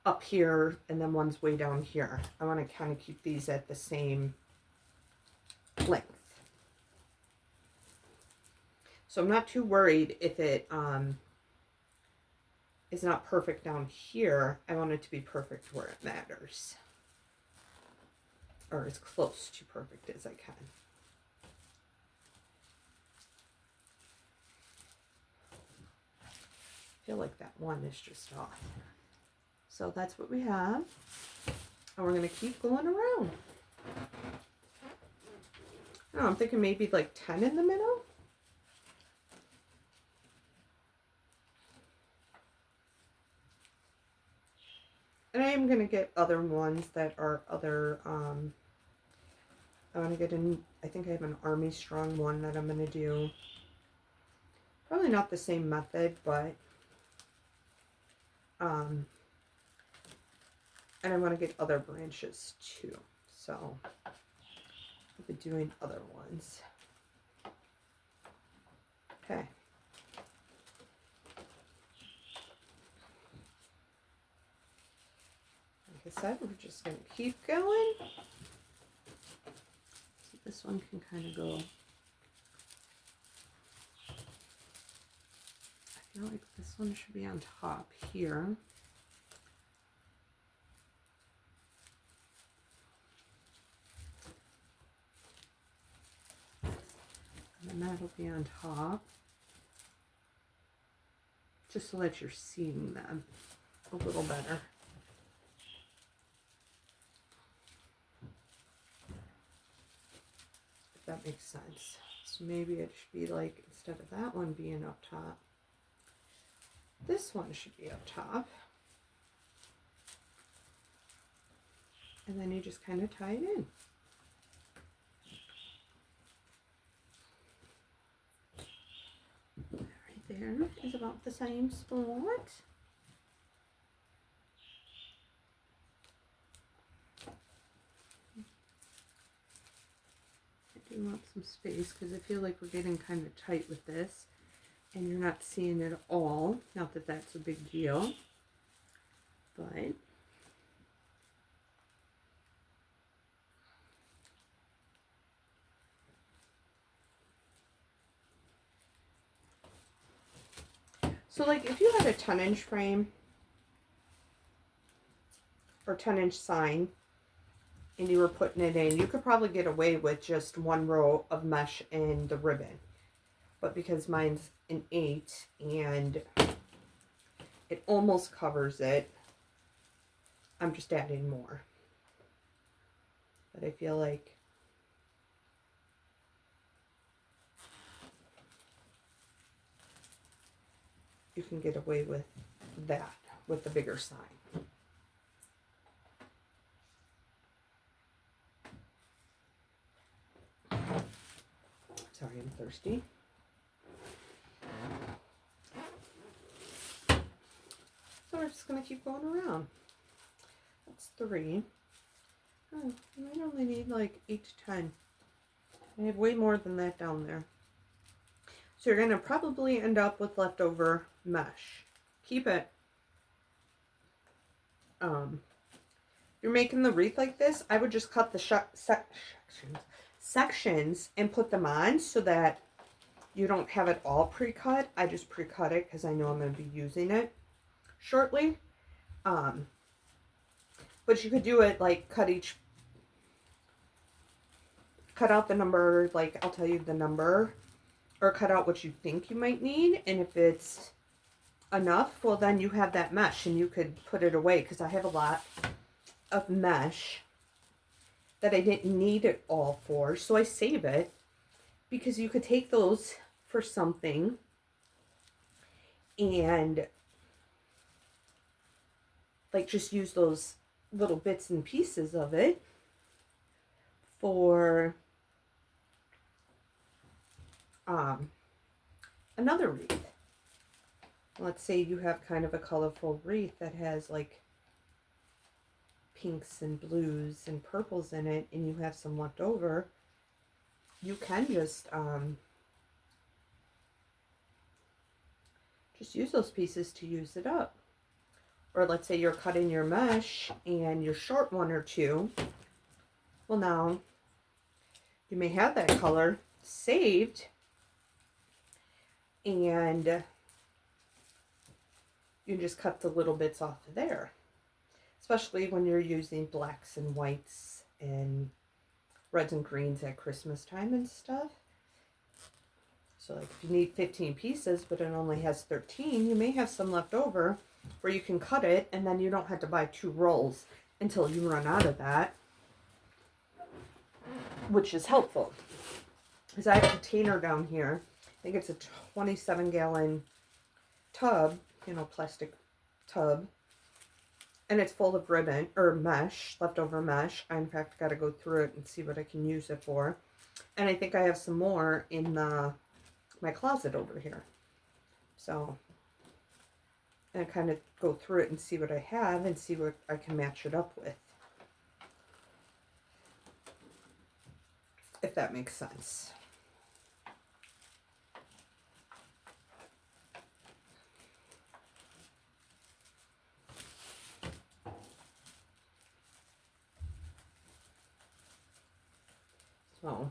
up here and then one's way down here. I want to kind of keep these at the same length. So I'm not too worried if it is not perfect down here, I want it to be perfect where it matters. Or as close to perfect as I can. I feel like that one is just off. So that's what we have. And we're going to keep going around. I don't know, I'm thinking maybe like 10 in the middle. And I am going to get other ones that are other, I want to get in, I think I have an Army Strong one that I'm going to do. Probably not the same method, but, and I want to get other branches too. So, I'll be doing other ones. Okay. Like I said, we're just going to keep going. So this one can kind of go. I feel like this one should be on top here. And that'll be on top. Just so that you're seeing them a little better. If that makes sense. So maybe it should be like, instead of that one being up top, this one should be up top. And then you just kind of tie it in. Right there is about the same spot. I do want some space because I feel like we're getting kind of tight with this. And you're not seeing it all. Not that that's a big deal. But so like if you had a 10-inch frame or 10-inch sign and you were putting it in, you could probably get away with just one row of mesh and the ribbon. But because mine's an 8 and it almost covers it, I'm just adding more. But I feel like you can get away with that with the bigger sign. Sorry, I'm thirsty. So we're just going to keep going around. That's 3. Oh, I might only need like 8 to 10. I have way more than that down there. So you're going to probably end up with leftover mesh. Keep it. You're making the wreath like this, I would just cut the sections and put them on so that you don't have it all pre-cut. I just pre-cut it because I know I'm going to be using it shortly. But you could do it like cut out the number, like I'll tell you the number, or cut out what you think you might need, and if it's enough, well then you have that mesh and you could put it away, because I have a lot of mesh that I didn't need it all for, so I save it, because you could take those for something and like just use those little bits and pieces of it for another wreath. Let's say you have kind of a colorful wreath that has like pinks and blues and purples in it, and you have some left over. You can just use those pieces to use it up. Or let's say you're cutting your mesh and you're short 1 or 2. Well, now you may have that color saved, and you just cut the little bits off of there. Especially when you're using blacks and whites and reds and greens at Christmas time and stuff. So like if you need 15 pieces, but it only has 13, you may have some left over where you can cut it, and then you don't have to buy 2 rolls until you run out of that, which is helpful. Because I have a container down here. I think it's a 27-gallon tub, you know, plastic tub. And it's full of ribbon, or mesh, leftover mesh. I, in fact, got to go through it and see what I can use it for. And I think I have some more in my closet over here. So, and I kind of go through it and see what I have and see what I can match it up with. If that makes sense. So,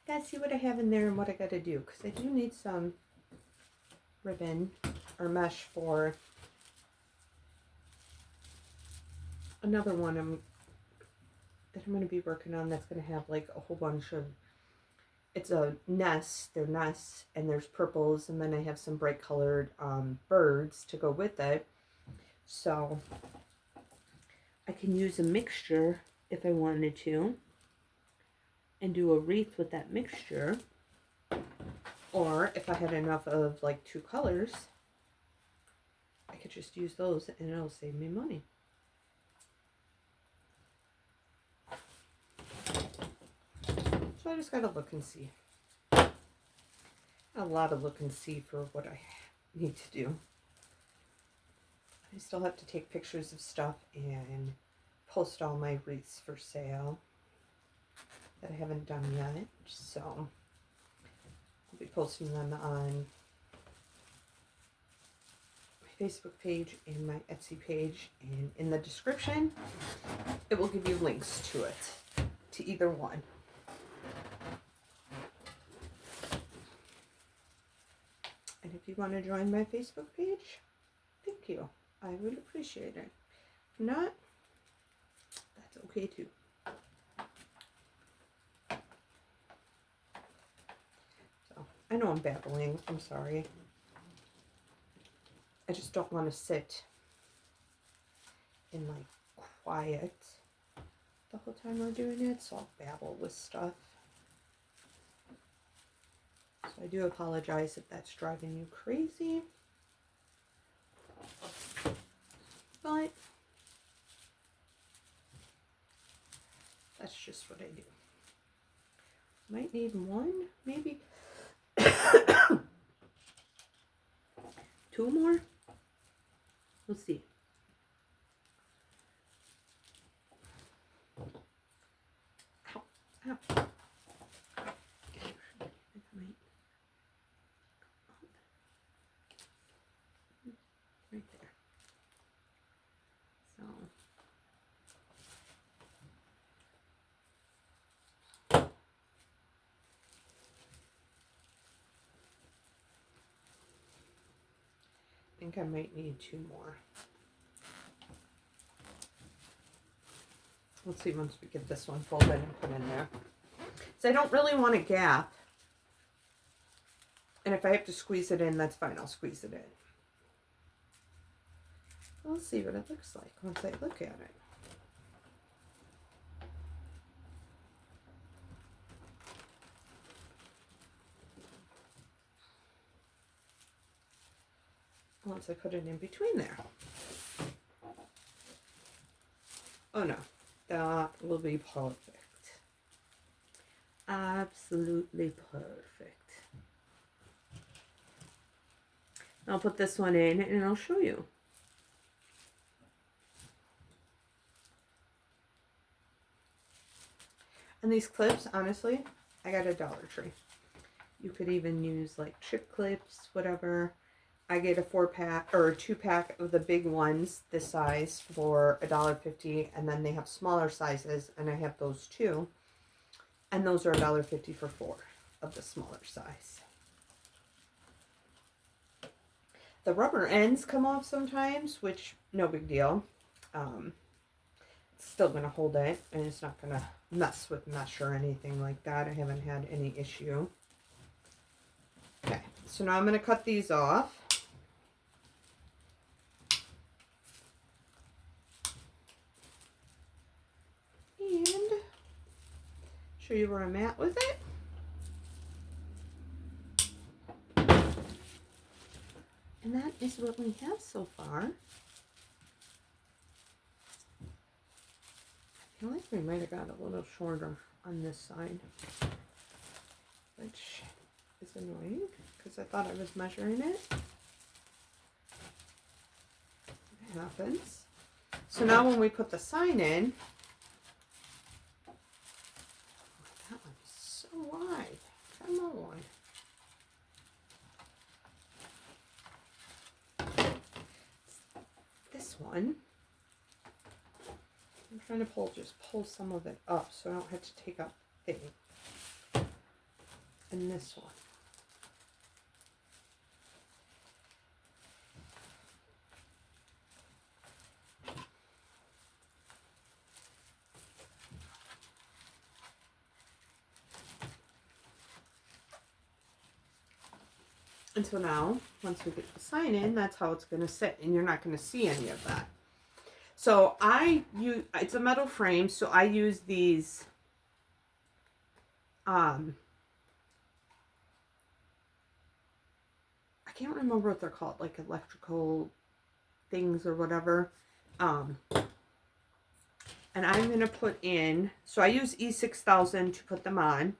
gotta see what I have in there and what I gotta do, because I do need some ribbon or mesh for another one that I'm going to be working on that's going to have like a whole bunch of, it's a nest, they're nests, and there's purples, and then I have some bright colored birds to go with it. So I can use a mixture if I wanted to and do a wreath with that mixture. Or if I had enough of like 2 colors, I could just use those and it'll save me money. So I just gotta look and see. A lot of look and see for what I need to do. I still have to take pictures of stuff and post all my wreaths for sale that I haven't done yet. So I'll be posting them on my Facebook page and my Etsy page, and in the description it will give you links to it, to either one. And if you want to join my Facebook page, thank you. I would appreciate it. If not, that's okay too. So, I know I'm babbling. I'm sorry. I just don't want to sit in like quiet the whole time we're doing it, so I'll babble with stuff. So I do apologize if that's driving you crazy. But that's just what I do. Might need one, maybe 2 more. We'll see. Ow, ow. Right there. So I think I might need 2 more. Let's see once we get this one folded and put in there. So I don't really want a gap. And if I have to squeeze it in, that's fine. I'll squeeze it in. We'll see what it looks like once I look at it. Once I put it in between there. Oh no, that will be perfect. Absolutely perfect. I'll put this one in and I'll show you. And these clips, honestly, I got at Dollar Tree. You could even use like chip clips, whatever. I get a 4-pack or a 2-pack of the big ones, this size, for $1.50, and then they have smaller sizes, and I have those too. And those are $1.50 for 4 of the smaller size. The rubber ends come off sometimes, which no big deal. It's still going to hold it, and it's not going to mess with mesh or anything like that. I haven't had any issue. Okay, so now I'm going to cut these off. And show you where I'm at with it. And that is what we have so far. I feel like we might have got a little shorter on this side, which is annoying because I thought I was measuring it. It happens. So now when we put the sign in, oh, that one's so wide. Come on. This one, I'm trying to just pull some of it up so I don't have to take out thing. And this one. And so now, once we get the sign in, that's how it's going to sit, and you're not going to see any of that. So it's a metal frame, so I use these, I can't remember what they're called, like electrical things or whatever. And I'm going to put in, so I use E6000 to put them on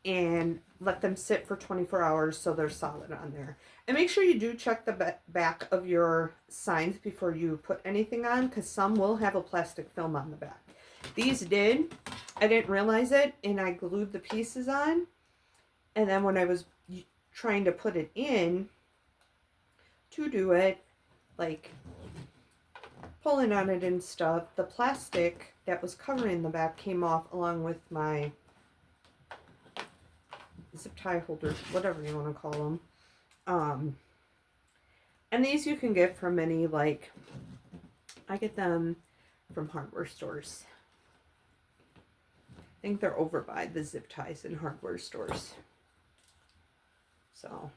and let them sit for 24 hours so they're solid on there. And make sure you do check the back of your signs before you put anything on, because some will have a plastic film on the back. These did. I didn't realize it, and I glued the pieces on. And then when I was trying to put it in to do it, like pulling on it and stuff, the plastic that was covering the back came off along with my zip tie holders, whatever you want to call them. And these you can get from any, like, I get them from hardware stores. I think they're over by the zip ties in hardware stores. So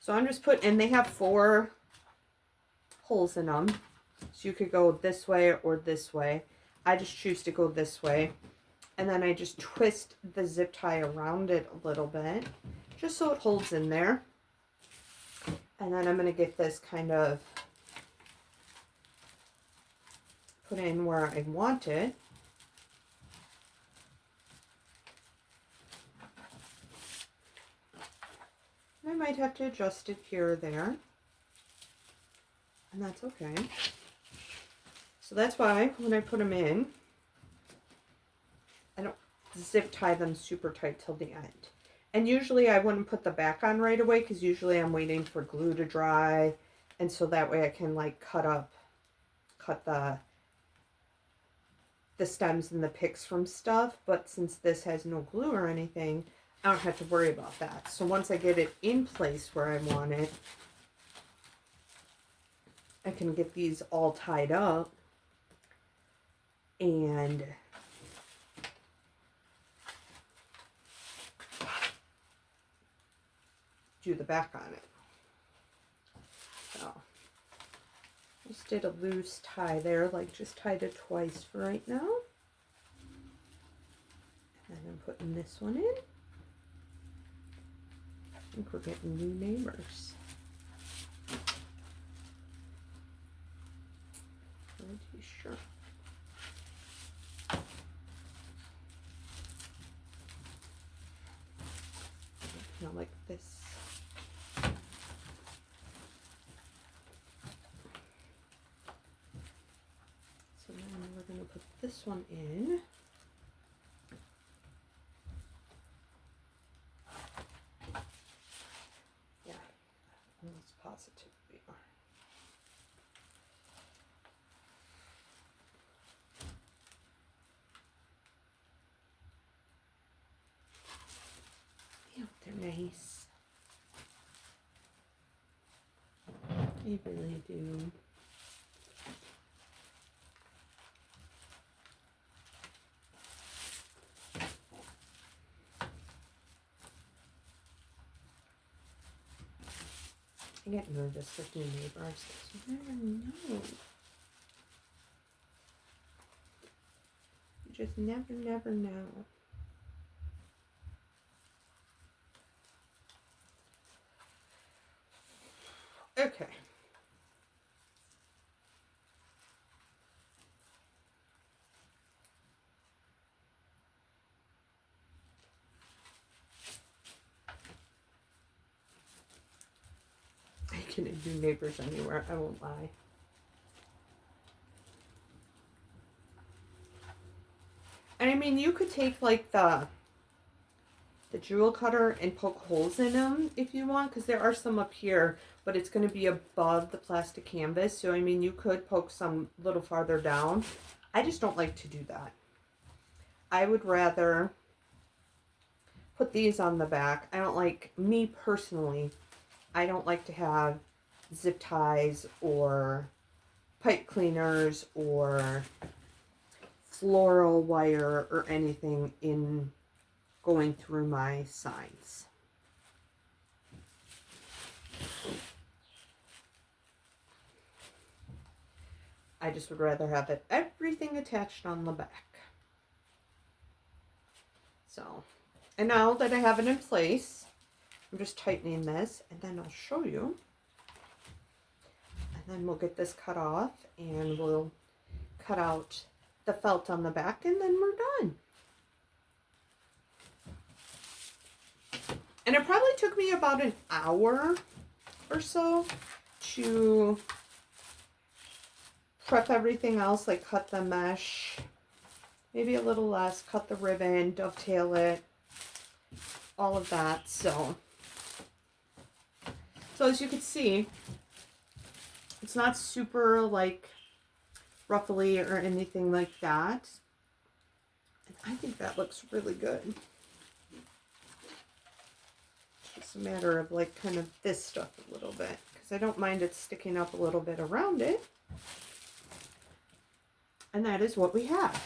I'm just and they have 4 holes in them. So you could go this way or this way. I just choose to go this way. And then I just twist the zip tie around it a little bit, just so it holds in there. And then I'm going to get this kind of put in where I want it. And I might have to adjust it here or there. And that's okay. So that's why when I put them in, I don't zip tie them super tight till the end. And usually I wouldn't put the back on right away, because usually I'm waiting for glue to dry, and so that way I can like cut the stems and the picks from stuff. But since this has no glue or anything, I don't have to worry about that. So once I get it in place where I want it, I can get these all tied up and do the back on it. So just did a loose tie there, like just tied it twice for right now. And I'm putting this one in. I think we're getting new neighbors. Pretty sure. Now like this. So then we're going to put this one in. Yeah, almost positively are. Yeah, they're nice. I really do. I get nervous with new neighbors. You never know. You just never know. Okay. I couldn't do neighbors anywhere, I won't lie. And I mean, you could take like the jewel cutter and poke holes in them if you want, because there are some up here, but it's going to be above the plastic canvas. So, I mean, you could poke some a little farther down. I just don't like to do that. I would rather put these on the back. I don't like, me personally, I don't like to have zip ties or pipe cleaners or floral wire or anything in going through my signs. I just would rather have it everything attached on the back. So, and now that I have it in place, I'm just tightening this, and then I'll show you. And then we'll get this cut off, and we'll cut out the felt on the back, and then we're done. And it probably took me about an hour or so to prep everything else, like cut the mesh, maybe a little less, cut the ribbon, dovetail it, all of that. So as you can see, it's not super like ruffly or anything like that. And I think that looks really good. It's just a matter of like kind of this stuff a little bit, because I don't mind it sticking up a little bit around it. And that is what we have.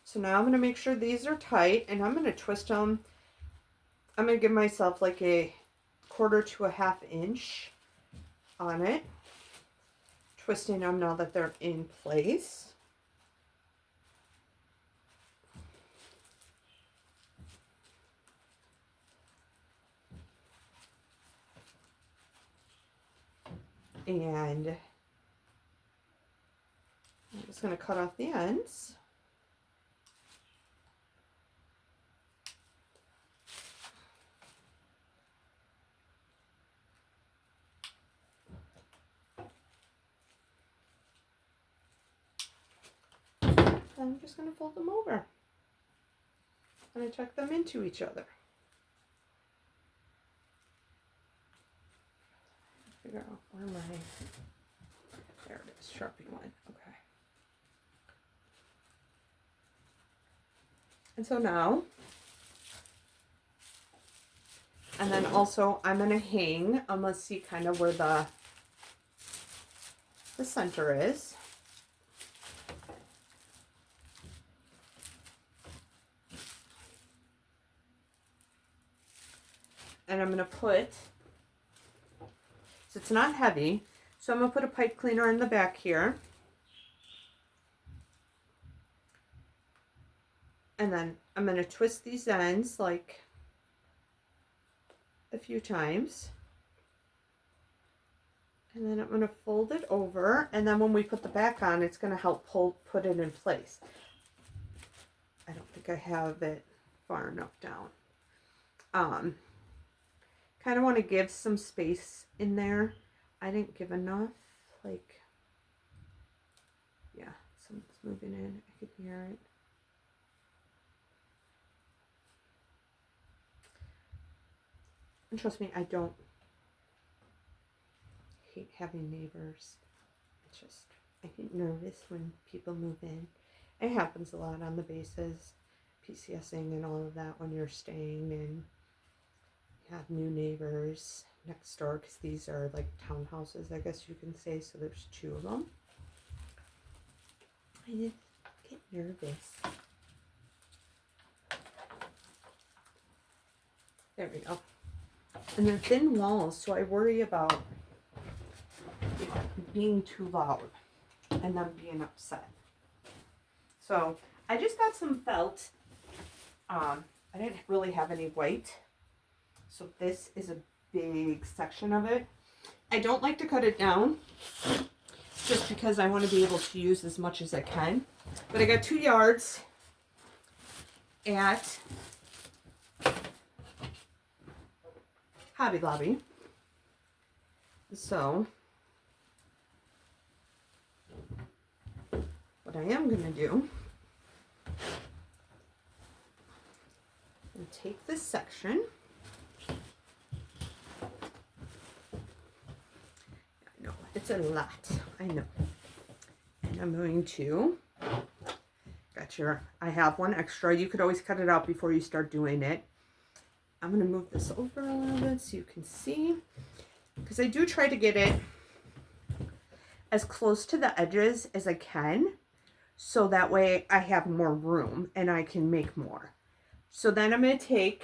So now I'm going to make sure these are tight, and I'm going to twist them. I'm going to give myself like a 1/4 to a 1/2 inch on it, twisting them now that they're in place. And I'm just going to cut off the ends. I'm just going to fold them over, and I tuck them into each other. Figure out where my, there it is, Sharpie one. Okay. And so now, and then also I'm going to hang, I'm going to see kind of where the center is. And I'm going to put, so it's not heavy, so I'm going to put a pipe cleaner in the back here. And then I'm going to twist these ends like a few times. And then I'm going to fold it over, and then when we put the back on, it's going to help put it in place. I don't think I have it far enough down. Kind of want to give some space in there. I didn't give enough. Like, yeah, something's moving in. I can hear it. And trust me, I don't hate having neighbors. It's just, I get nervous when people move in. It happens a lot on the bases, PCSing and all of that, when you're staying and you have new neighbors, next door because these are like townhouses, I guess you can say. So there's 2 of them. I just get nervous. There we go. And they're thin walls, so I worry about it being too loud and them being upset. So I just got some felt. I didn't really have any white. So this is a big section of it. I don't like to cut it down just because I want to be able to use as much as I can. But I got 2 yards at Hobby Lobby. So what I am going to do is take this section. I know, it's a lot. I know. And I'm going to, I have one extra. You could always cut it out before you start doing it. I'm going to move this over a little bit so you can see. Because I do try to get it as close to the edges as I can. So that way I have more room and I can make more. So then I'm going to take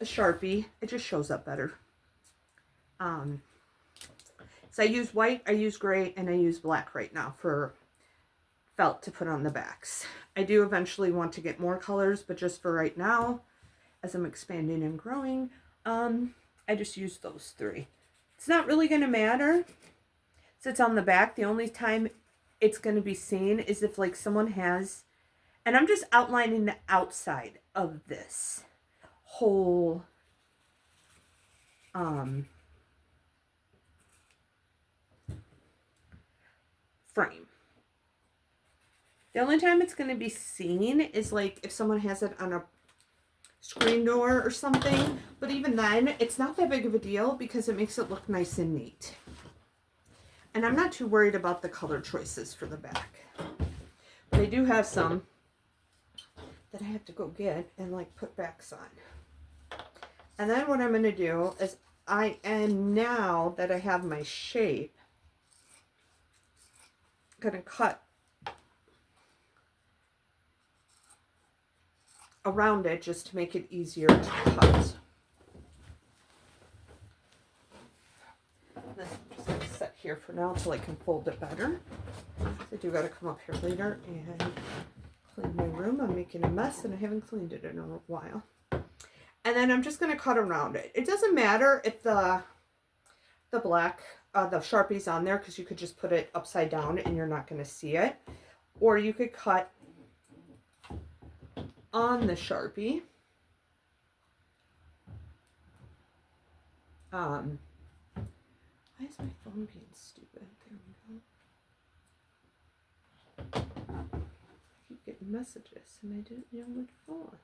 a Sharpie. It just shows up better. So I use white, I use gray, and I use black right now for felt to put on the backs. I do eventually want to get more colors, but just for right now, as I'm expanding and growing, I just use those 3. It's not really going to matter since it's on the back. The only time it's going to be seen is if like someone has, and I'm just outlining the outside of this whole frame. The only time it's going to be seen is like if someone has it on a screen door or something, but even then it's not that big of a deal because it makes it look nice and neat. And I'm not too worried about the color choices for the back, but I do have some that I have to go get and like put backs on. And then what I'm going to do is now that I have my shape, I'm going to cut around it just to make it easier to cut. This I'm just going to set here for now until I can fold it better. I do got to come up here later and clean my room. I'm making a mess and I haven't cleaned it in a while. And then I'm just going to cut around it. It doesn't matter if the black, the Sharpie's on there because you could just put it upside down and you're not going to see it. Or you could cut on the Sharpie. Why is my phone being stupid? There we go. I keep getting messages and I didn't know what for.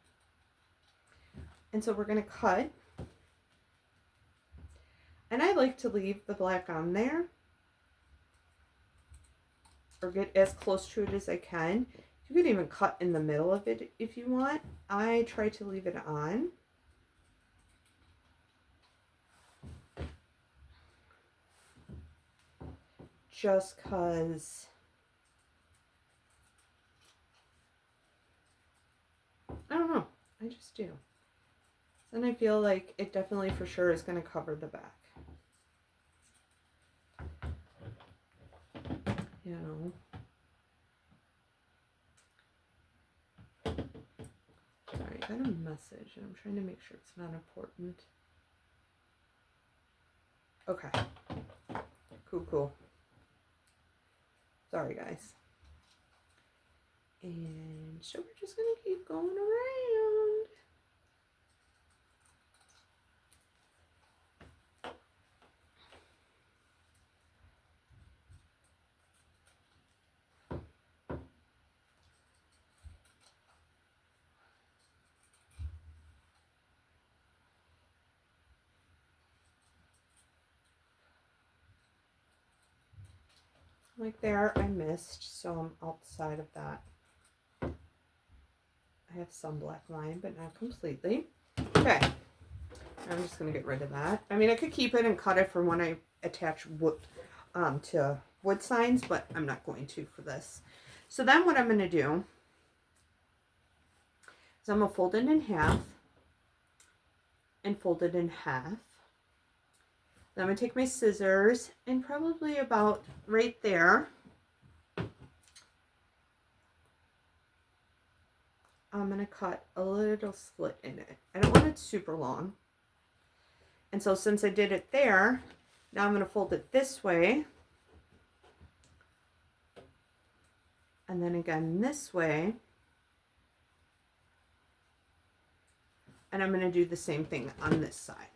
And so we're going to cut. And I like to leave the black on there, or get as close to it as I can. You could even cut in the middle of it if you want. I try to leave it on. Just because I don't know. I just do. Then I feel like it definitely for sure is going to cover the back. You know. Sorry, I got a message and I'm trying to make sure it's not important. Okay. Cool. Sorry, guys. And so we're just going to keep going around. Like there, I missed, so I'm outside of that. I have some black line, but not completely. Okay, I'm just going to get rid of that. I mean, I could keep it and cut it for when I attach wood to wood signs, but I'm not going to for this. So then what I'm going to do is I'm going to fold it in half and fold it in half. Then I'm going to take my scissors and probably about right there, I'm going to cut a little slit in it. I don't want it super long. And so since I did it there, now I'm going to fold it this way. And then again this way. And I'm going to do the same thing on this side.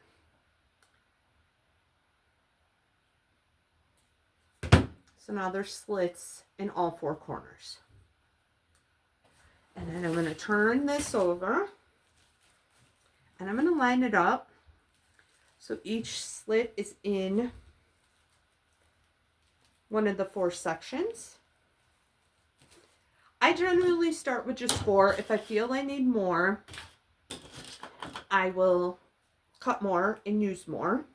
So now there's slits in all four corners. And then I'm going to turn this over. And I'm going to line it up so each slit is in one of the four sections. I generally start with just 4. If I feel I need more, I will cut more and use more.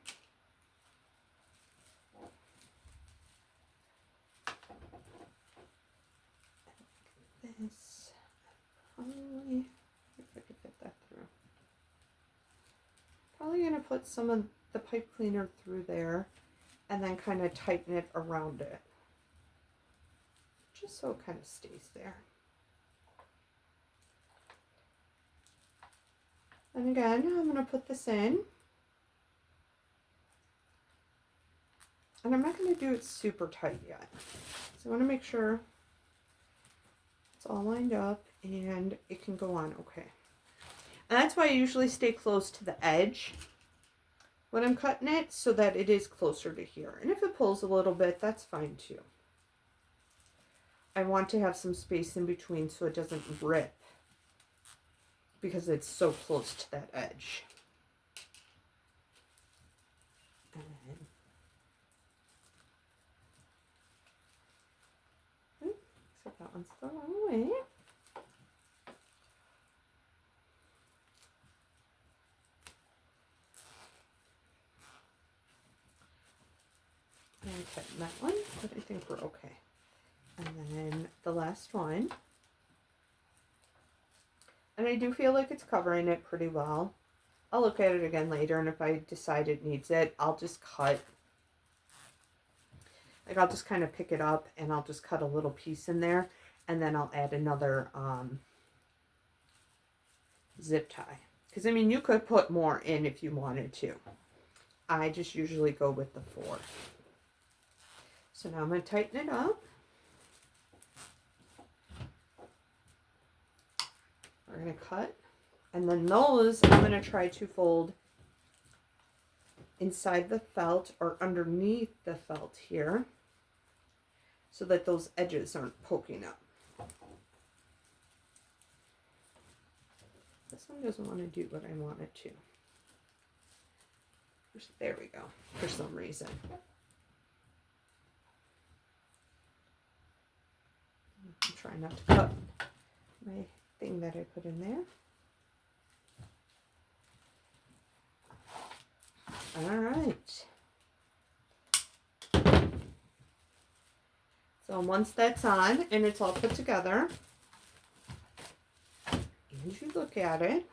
This, probably, if I could get that through. Probably going to put some of the pipe cleaner through there and then kind of tighten it around it. Just so it kind of stays there. And again, I'm going to put this in. And I'm not going to do it super tight yet. So I want to make sure it's all lined up and it can go on okay. And that's why I usually stay close to the edge when I'm cutting it so that it is closer to here. And if it pulls a little bit, that's fine too. I want to have some space in between so it doesn't rip because it's so close to that edge. Except that one's the wrong way. Okay, that one, but I think we're okay. And then the last one. And I do feel like it's covering it pretty well. I'll look at it again later, and if I decide it needs it, I'll just cut. Like, I'll just kind of pick it up, and I'll just cut a little piece in there, and then I'll add another zip tie. Because, I mean, you could put more in if you wanted to. I just usually go with the 4. So now I'm going to tighten it up. We're going to cut. And then those I'm going to try to fold inside the felt or underneath the felt here so that those edges aren't poking up. This one doesn't want to do what I want it to. There we go, for some reason. I'm trying not to cut my thing that I put in there. All right. So once that's on and it's all put together, and you look at it,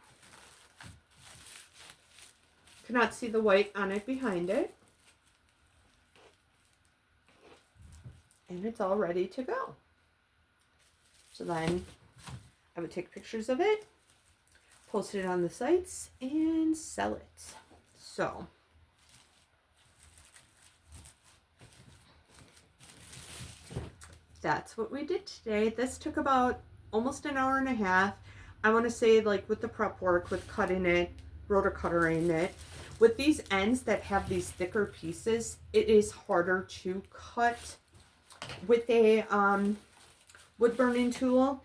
you cannot see the white on it behind it. And it's all ready to go. So then I would take pictures of it, post it on the sites, and sell it. So that's what we did today. This took about almost an hour and a half. I want to say, like, with the prep work, with cutting it, Rotary Cuttering it, with these ends that have these thicker pieces, it is harder to cut with a wood burning tool,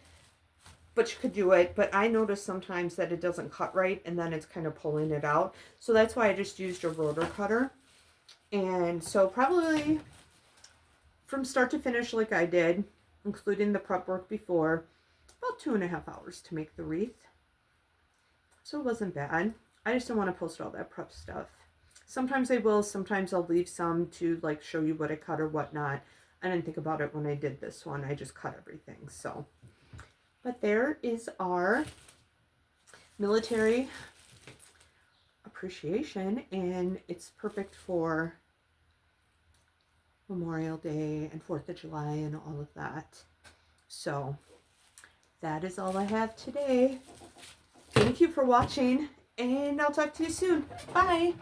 but you could do it. But I notice sometimes that it doesn't cut right, and then it's kind of pulling it out. So that's why I just used a Rotary Cutter. And so probably from start to finish, like I did, including the prep work before, about 2.5 hours to make the wreath. So it wasn't bad. I just don't want to post all that prep stuff. Sometimes I will, sometimes I'll leave some to like show you what I cut or whatnot. I didn't think about it when I did this one. I just cut everything. So, but there is our military appreciation, and it's perfect for Memorial Day and 4th of July and all of that. So that is all I have today. Thank you for watching, and I'll talk to you soon. Bye.